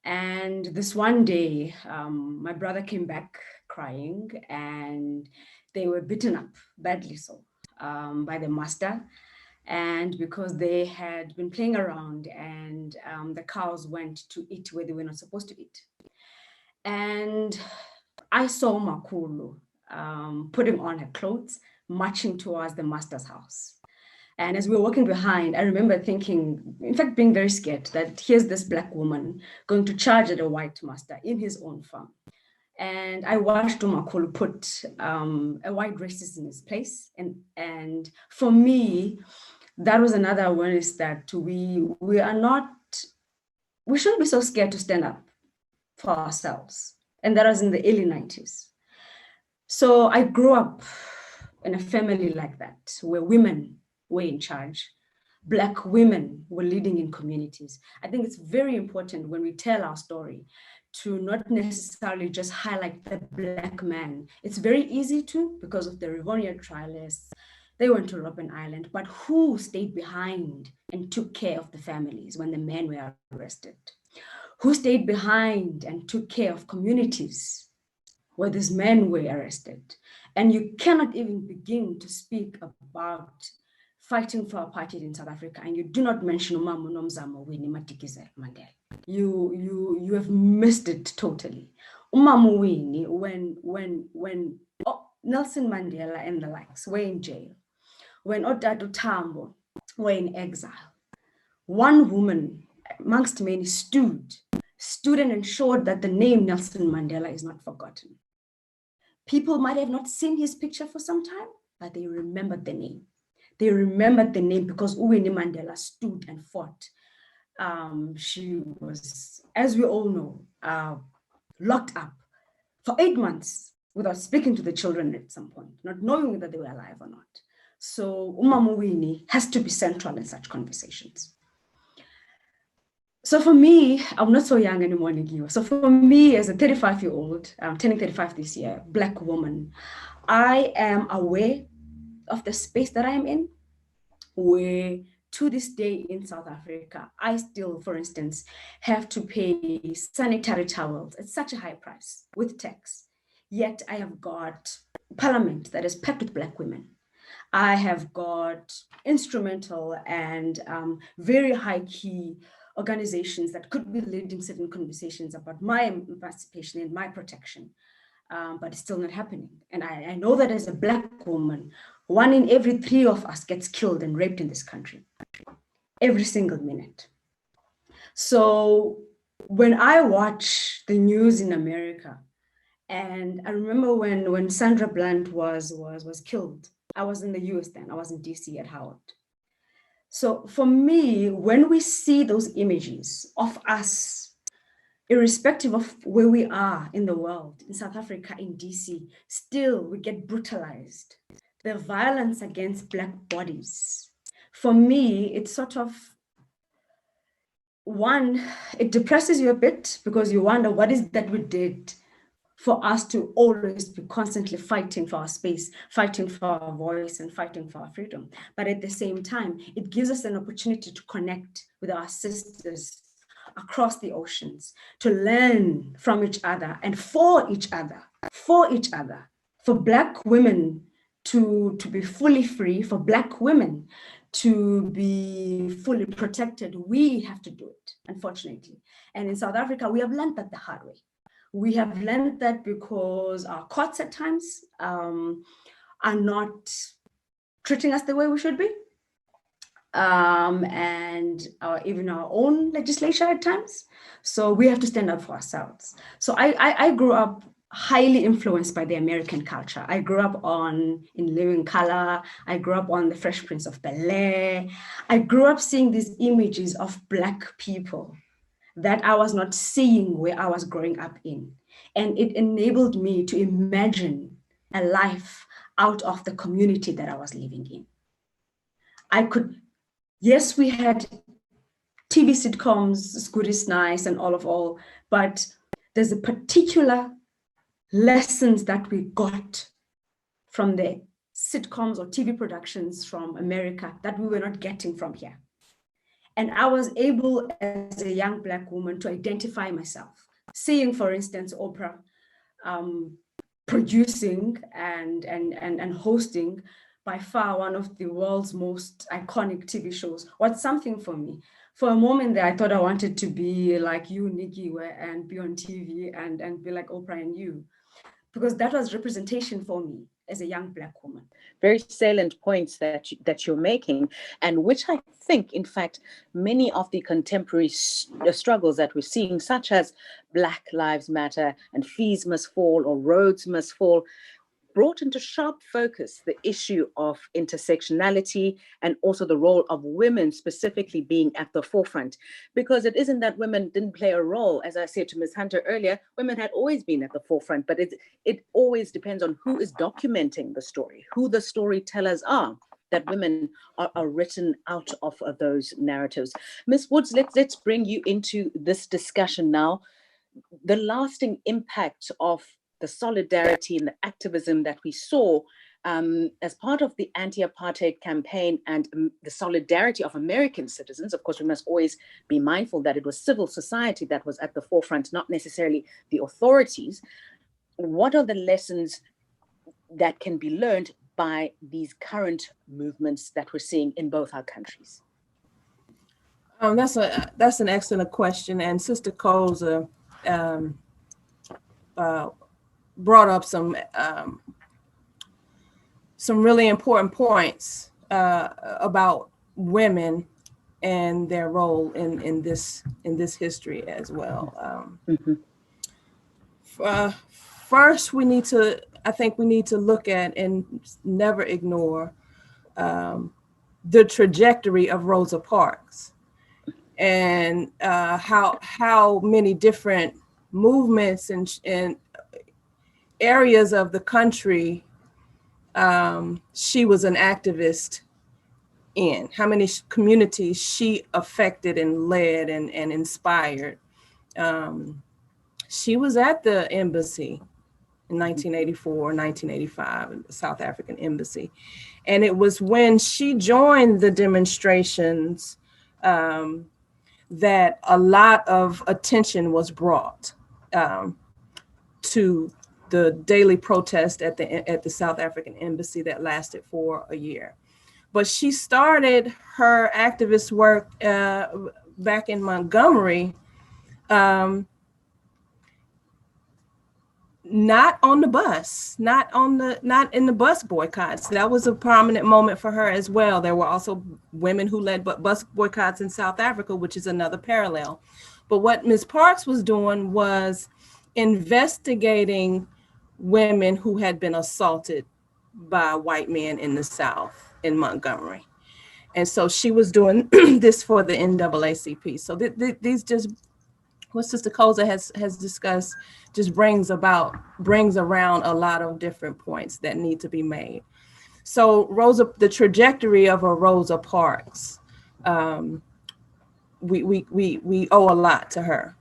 And this one day, my brother came back crying, and they were beaten up, badly so, by the master. And because they had been playing around, and the cows went to eat where they were not supposed to eat. And I saw Makulu putting on her clothes, marching towards the master's house. And as we were walking behind, I remember thinking, in fact, being very scared that here's this Black woman going to charge at a white master in his own farm. And I watched Umakulu put a white racist in his place. And for me, that was another awareness that we shouldn't be so scared to stand up for ourselves. And that was in the early 90s. So I grew up in a family like that, where women were in charge. Black women were leading in communities. I think it's very important when we tell our story to not necessarily just highlight the Black man. It's very easy to, because of the Rivonia trialists, they went to Robben Island, but who stayed behind and took care of the families when the men were arrested? Who stayed behind and took care of communities where these men were arrested? And you cannot even begin to speak about fighting for apartheid in South Africa, and you do not mention Umamu Nomzamo Winnie Madikizela Mandela. You have missed it totally. Umamu Winnie, when Nelson Mandela and the likes were in jail, when Otato Tambo were in exile, one woman amongst many stood and ensured that the name Nelson Mandela is not forgotten. People might have not seen his picture for some time, but they remembered the name. They remembered the name because Winnie Mandela stood and fought. She was, as we all know, locked up for 8 months without speaking to the children at some point, not knowing whether they were alive or not. So Umamowini has to be central in such conversations. So for me, I'm not so young anymore, Nigiwa. So for me, as a 35-year-old, I'm turning 35 this year, Black woman, I am aware of the space that I am in, where to this day in South Africa, I still, for instance, have to pay sanitary towels at such a high price with tax. Yet I have got parliament that is packed with Black women. I have got instrumental and very high key organizations that could be leading certain conversations about my emancipation and my protection, but it's still not happening. And I know that as a Black woman, 1 in every 3 of us gets killed and raped in this country, every single minute. So when I watch the news in America, and I remember when Sandra Bland was killed, I was in the US then, I was in DC at Howard. So for me, when we see those images of us, irrespective of where we are in the world, in South Africa, in DC, still we get brutalized. The violence against Black bodies, for me, it's sort of, one, it depresses you a bit because you wonder what is that we did for us to always be constantly fighting for our space, fighting for our voice, and fighting for our freedom. But at the same time, it gives us an opportunity to connect with our sisters across the oceans, to learn from each other and for each other, for Black women to be fully free, for Black women to be fully protected. We have to do it, unfortunately. And in South Africa, we have learned that the hard way. We have learned that because our courts at times are not treating us the way we should be. And even our own legislature at times. So we have to stand up for ourselves. So I grew up highly influenced by the American culture. I grew up in Living Color. I grew up on The Fresh Prince of Bel-Air. I grew up seeing these images of Black people that I was not seeing where I was growing up in. And it enabled me to imagine a life out of the community that I was living in. Yes, we had TV sitcoms, It's Good, It's Nice, and all, but there's a particular lessons that we got from the sitcoms or TV productions from America that we were not getting from here. And I was able, as a young Black woman, to identify myself. Seeing, for instance, Oprah producing and hosting by far one of the world's most iconic TV shows was something for me. For a moment there, I thought I wanted to be like you, Nikki, and be on TV and be like Oprah and you, because that was representation for me as a young Black woman. Very salient points that you're making, and which I think, in fact, many of the contemporary struggles that we're seeing, such as Black Lives Matter and Fees Must Fall or Roads Must Fall, brought into sharp focus the issue of intersectionality and also the role of women specifically being at the forefront. Because it isn't that women didn't play a role. As I said to Ms. Hunter earlier, women had always been at the forefront, but it always depends on who is documenting the story, who the storytellers are, that women are written out of those narratives. Ms. Woods, let's bring you into this discussion now. The lasting impact of the solidarity and the activism that we saw as part of the anti-apartheid campaign and the solidarity of American citizens. Of course, we must always be mindful that it was civil society that was at the forefront, not necessarily the authorities. What are the lessons that can be learned by these current movements that we're seeing in both our countries? That's an excellent question, and Sister Coles brought up some really important points about women and their role in this history as well. First, I think we need to look at and never ignore the trajectory of Rosa Parks and how many different movements and areas of the country she was an activist in, how many communities she affected and led and inspired. She was at the embassy in 1984, 1985, the South African embassy. And it was when she joined the demonstrations that a lot of attention was brought to the daily protest at the South African embassy that lasted for a year. But she started her activist work back in Montgomery, not on the bus, not in the bus boycotts. That was a prominent moment for her as well. There were also women who led bus boycotts in South Africa, which is another parallel. But what Ms. Parks was doing was investigating women who had been assaulted by white men in the South in Montgomery. And so she was doing this for the NAACP. So these just, what Sister Koza has discussed, just brings around a lot of different points that need to be made. So the trajectory of a Rosa Parks, we owe a lot to her.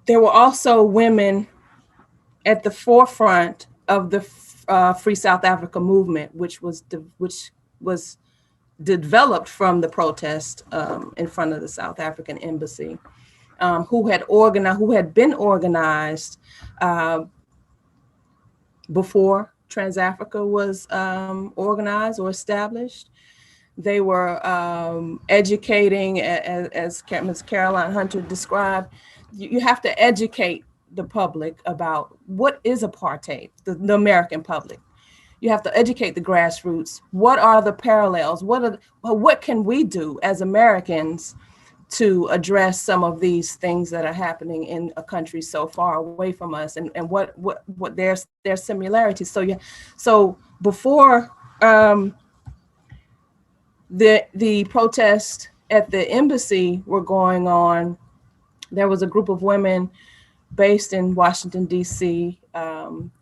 There were also women at the forefront of the Free South Africa movement, which was developed from the protest in front of the South African embassy, who had been organized before Trans-Africa was organized or established. They were educating, as Ms. Caroline Hunter described. You have to educate the public about what is apartheid, the American public. You have to educate the grassroots. What are the parallels? What can we do as Americans to address some of these things that are happening in a country so far away from us, and what their similarities? So before the protests at the embassy were going on, there was a group of women based in Washington, D.C.,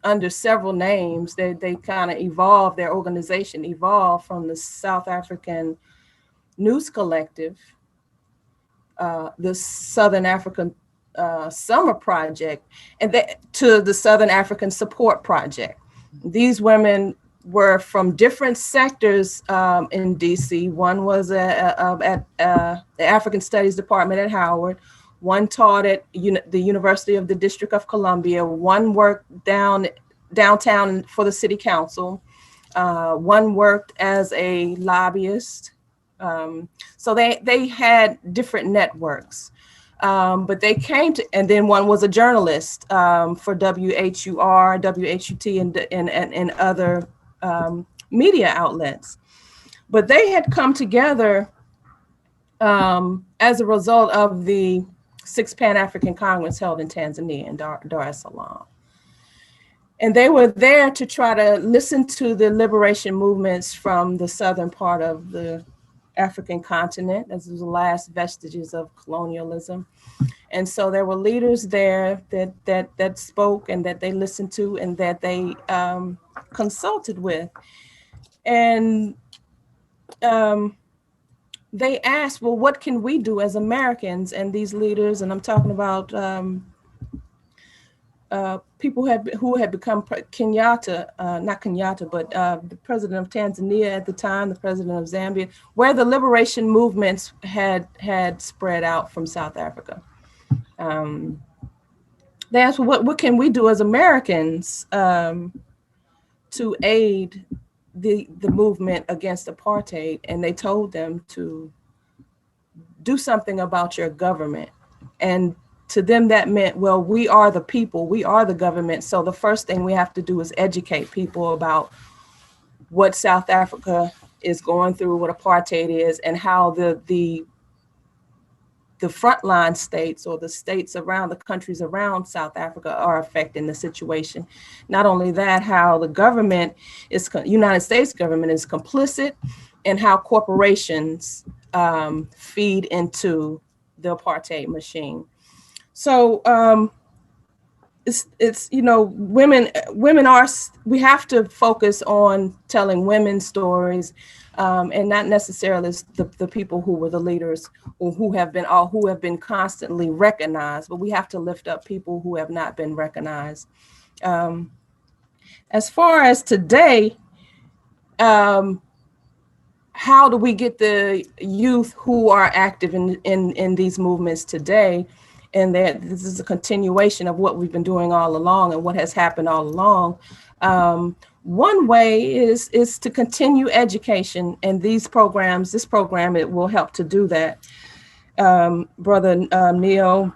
under several names. They kind of evolved, their organization evolved from the South African News Collective, the Southern African Summer Project, and to the Southern African Support Project. These women were from different sectors in D.C. One was at the African Studies Department at Howard. One taught at the University of the District of Columbia. One worked downtown for the city council. One worked as a lobbyist. So they had different networks. But they came to, and then one was a journalist for WHUR, WHUT, and other media outlets. But they had come together as a result of the 6th Pan-African Congress held in Tanzania in Dar es Salaam. And they were there to try to listen to the liberation movements from the southern part of the African continent, as the last vestiges of colonialism. And so there were leaders there that spoke and that they listened to and that they consulted with. And they asked, well, what can we do as Americans? And these leaders, and I'm talking about people who had become Kenyatta, not Kenyatta, but the president of Tanzania at the time, the president of Zambia, where the liberation movements had spread out from South Africa. They asked, well, what can we do as Americans to aid the movement against apartheid? And they told them to do something about your government. And to them, that meant, well, we are the people, we are the government. So the first thing we have to do is educate people about what South Africa is going through, what apartheid is, and how the frontline states or the states around the countries around South Africa are affecting the situation. Not only that, how the government is, United States government is complicit, and how corporations feed into the apartheid machine. So it's women we have to focus on telling women's stories, and not necessarily the people who were the leaders or who have been constantly recognized, but we have to lift up people who have not been recognized. As far as today, how do we get the youth who are active in these movements today? And that this is a continuation of what we've been doing all along and what has happened all along. One way is to continue education, and this program, it will help to do that. Brother Neil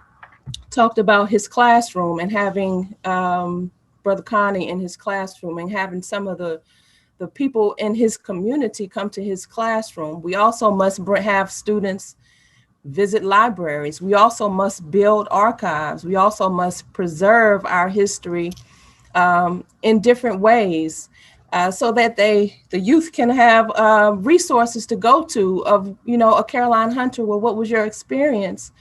talked about his classroom and having Brother Connie in his classroom and having some of the people in his community come to his classroom. We also must have students visit libraries. We also must build archives. We also must preserve our history in different ways, so that the youth can have resources to go to of, a Caroline Hunter. Well, what was your experience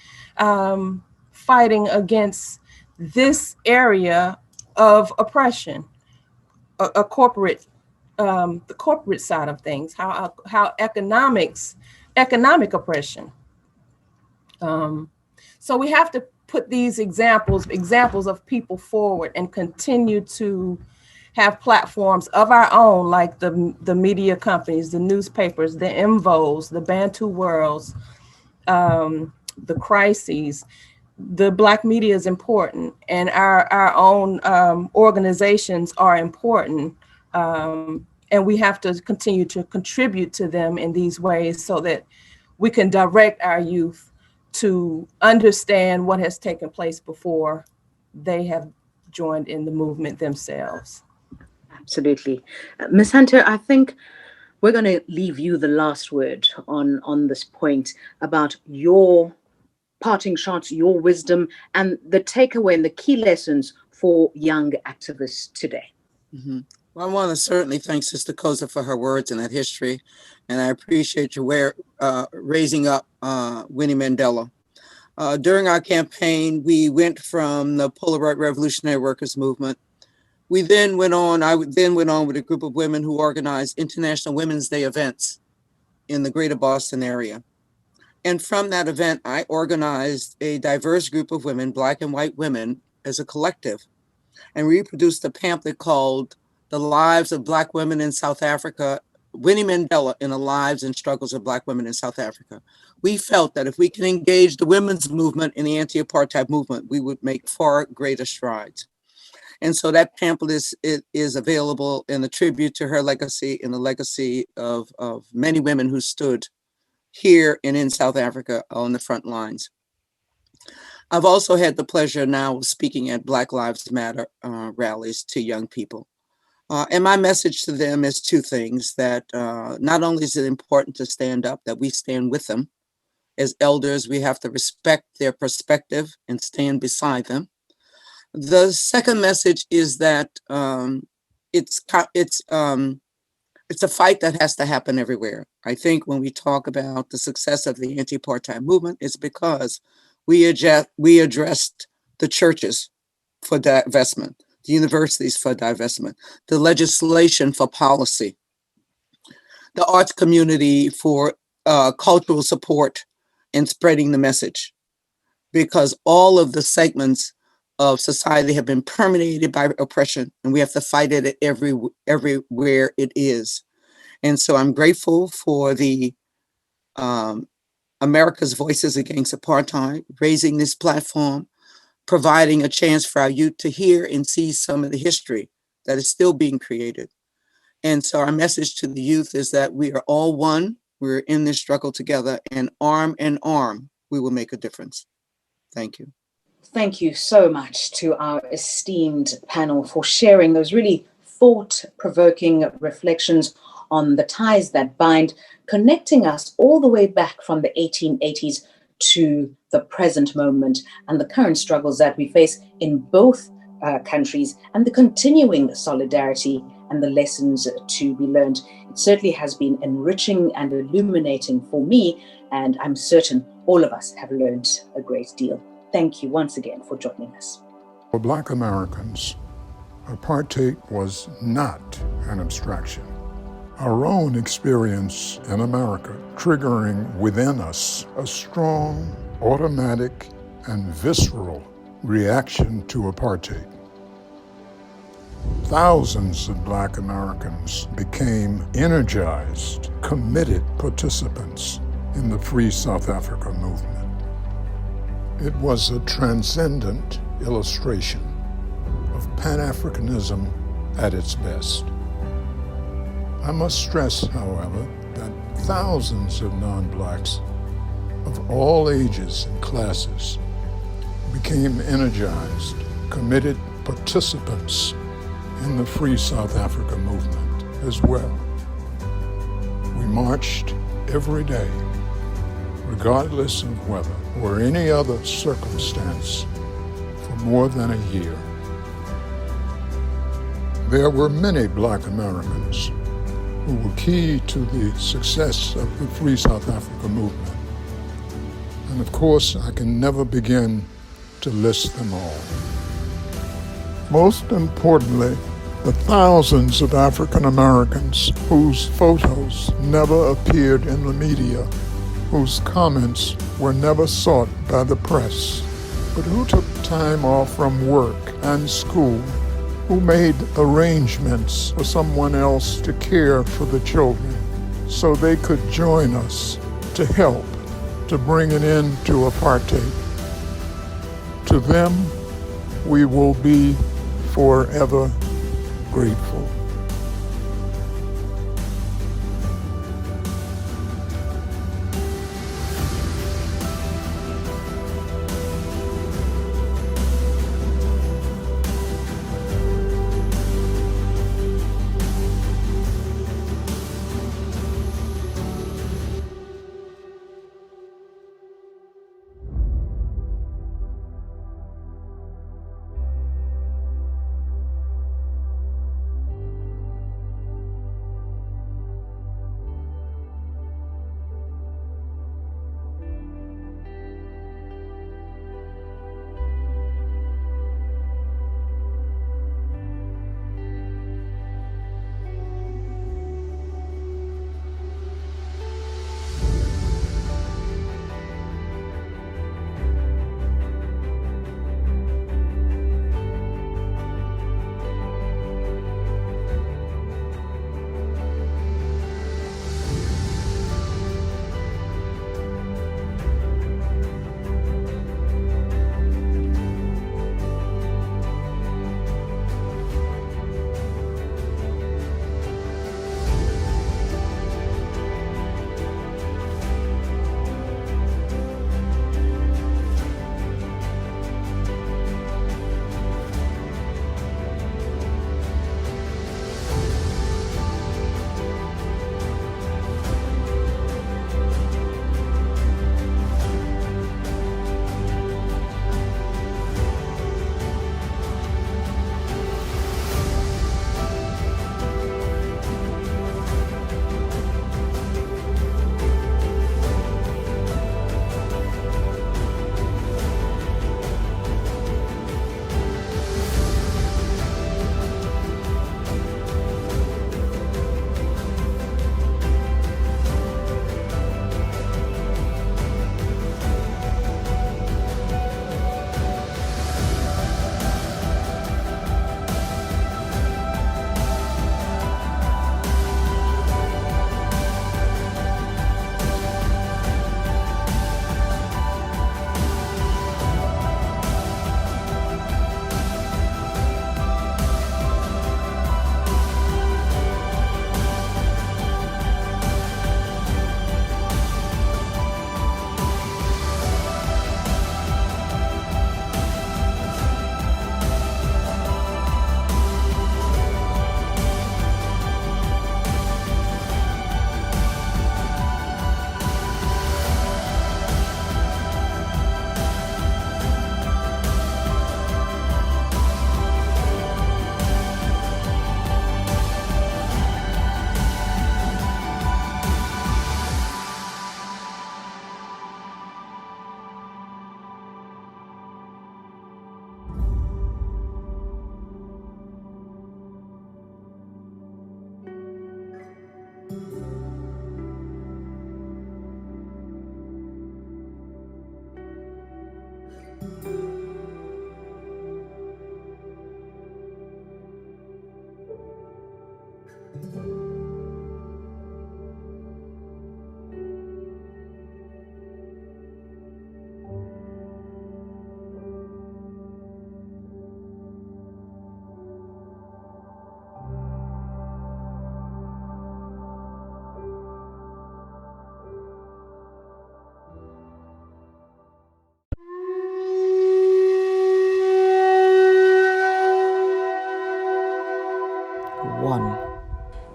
fighting against this area of oppression, a corporate, the corporate side of things, how economic oppression. So we have to put these examples of people forward and continue to have platforms of our own, like the media companies, the newspapers, the MVOs, the Bantu Worlds, the Crises. The Black media is important, and our own organizations are important. And we have to continue to contribute to them in these ways so that we can direct our youth to understand what has taken place before they have joined in the movement themselves. Absolutely. Ms. Hunter, I think we're going to leave you the last word on this point about your parting shots, your wisdom, and the takeaway and the key lessons for young activists today. Mm-hmm. Well, I want to certainly thank Sister Koza for her words and that history, and I appreciate you raising up Winnie Mandela. During our campaign, we went from the Polaroid Revolutionary Workers Movement. I then went on with a group of women who organized International Women's Day events in the greater Boston area. And from that event, I organized a diverse group of women, Black and white women, as a collective, and we produced a pamphlet called The Lives of Black Women in South Africa, Winnie Mandela in the Lives and Struggles of Black Women in South Africa. We felt that if we can engage the women's movement in the anti-apartheid movement, we would make far greater strides. And so that pamphlet is available in a tribute to her legacy and the legacy of many women who stood here and in South Africa on the front lines. I've also had the pleasure now of speaking at Black Lives Matter rallies to young people. And my message to them is two things: that not only is it important to stand up, that we stand with them. As elders, we have to respect their perspective and stand beside them. The second message is that it's a fight that has to happen everywhere. I think when we talk about the success of the anti-apartheid movement, it's because we addressed the churches for divestment, the universities for divestment, the legislation for policy, the arts community for cultural support and spreading the message, because all of the segments of society have been permeated by oppression, and we have to fight it everywhere it is. And so I'm grateful for the America's Voices Against Apartheid raising this platform, providing a chance for our youth to hear and see some of the history that is still being created. And so our message to the youth is that we are all one, we're in this struggle together, and arm in arm, we will make a difference. Thank you. Thank you so much to our esteemed panel for sharing those really thought-provoking reflections on the ties that bind, connecting us all the way back from the 1880s to the present moment and the current struggles that we face in both countries, and the continuing solidarity and the lessons to be learned. It certainly has been enriching and illuminating for me, and I'm certain all of us have learned a great deal. Thank you once again for joining us. For Black Americans, apartheid was not an abstraction. Our own experience in America triggering within us a strong, automatic, and visceral reaction to apartheid. Thousands of Black Americans became energized, committed participants in the Free South Africa movement. It was a transcendent illustration of Pan-Africanism at its best. I must stress, however, that thousands of non-Blacks of all ages and classes became energized, committed participants in the Free South Africa movement as well. We marched every day, regardless of weather or any other circumstance, for more than a year. There were many Black Americans who were key to the success of the Free South Africa movement. And of course, I can never begin to list them all. Most importantly, the thousands of African Americans whose photos never appeared in the media, whose comments were never sought by the press, but who took time off from work and school, who made arrangements for someone else to care for the children so they could join us to help to bring an end to apartheid. To them, we will be forever grateful.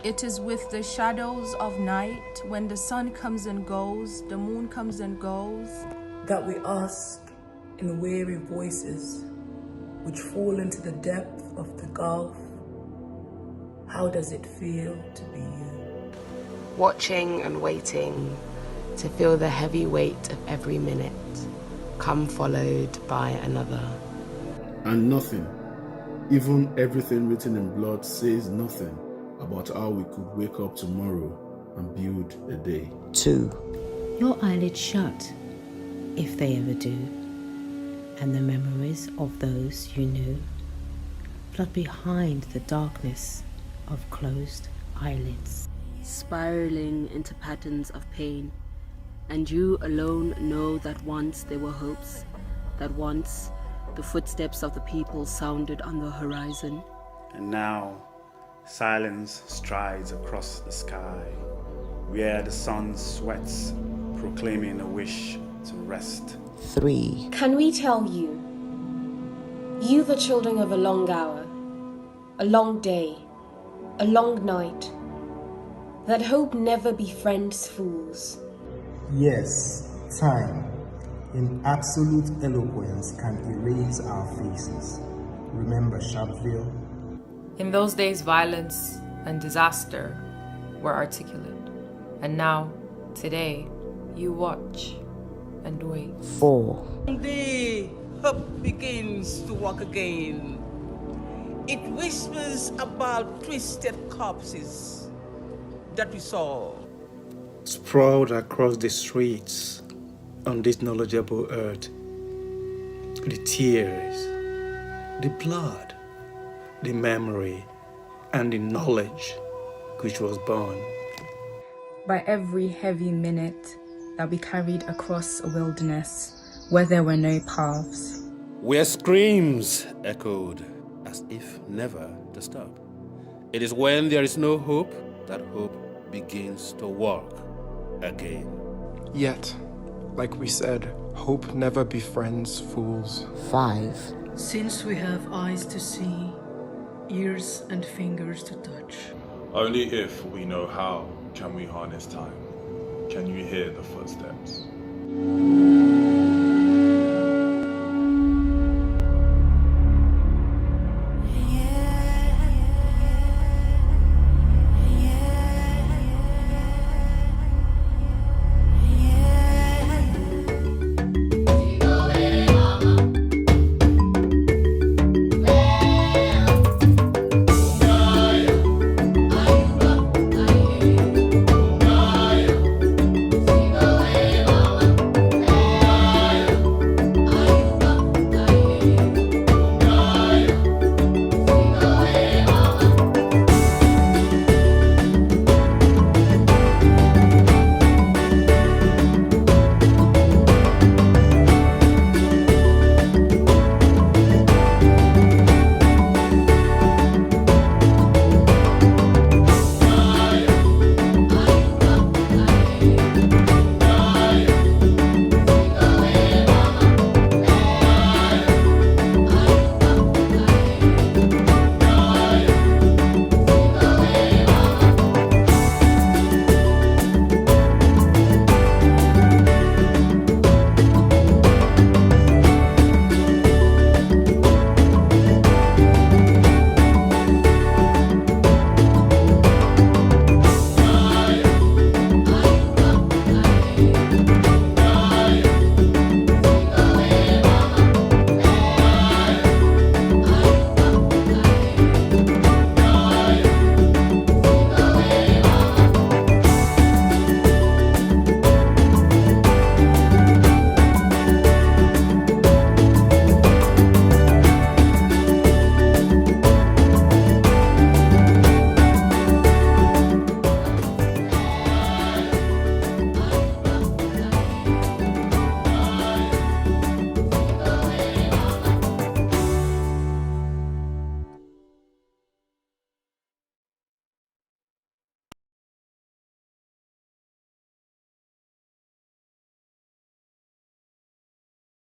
It is with the shadows of night, when the sun comes and goes, the moon comes and goes, that we ask in weary voices, which fall into the depth of the gulf, how does it feel to be you? Watching and waiting to feel the heavy weight of every minute, come followed by another. And nothing, even everything written in blood, says nothing about how we could wake up tomorrow and build a day. 2. Your eyelids shut, if they ever do, and the memories of those you knew flood behind the darkness of closed eyelids, spiraling into patterns of pain, and you alone know that once there were hopes, that once the footsteps of the people sounded on the horizon. And now silence strides across the sky, where the sun sweats, proclaiming a wish to rest. 3. Can we tell you, you the children of a long hour, a long day, a long night, that hope never befriends fools? Yes, time, in absolute eloquence, can erase our faces. Remember Sharpeville? In those days, violence and disaster were articulate. And now, today, you watch and wait. 4. One day, hope begins to walk again. It whispers about twisted corpses that we saw. Sprawled across the streets on this knowledgeable earth, the tears, the blood, the memory, and the knowledge which was born. By every heavy minute that we carried across a wilderness where there were no paths. Where screams echoed as if never to stop. It is when there is no hope that hope begins to walk again. Yet, like we said, hope never befriends fools. 5. Since we have eyes to see, ears and fingers to touch. Only if we know how can we harness time. Can you hear the footsteps?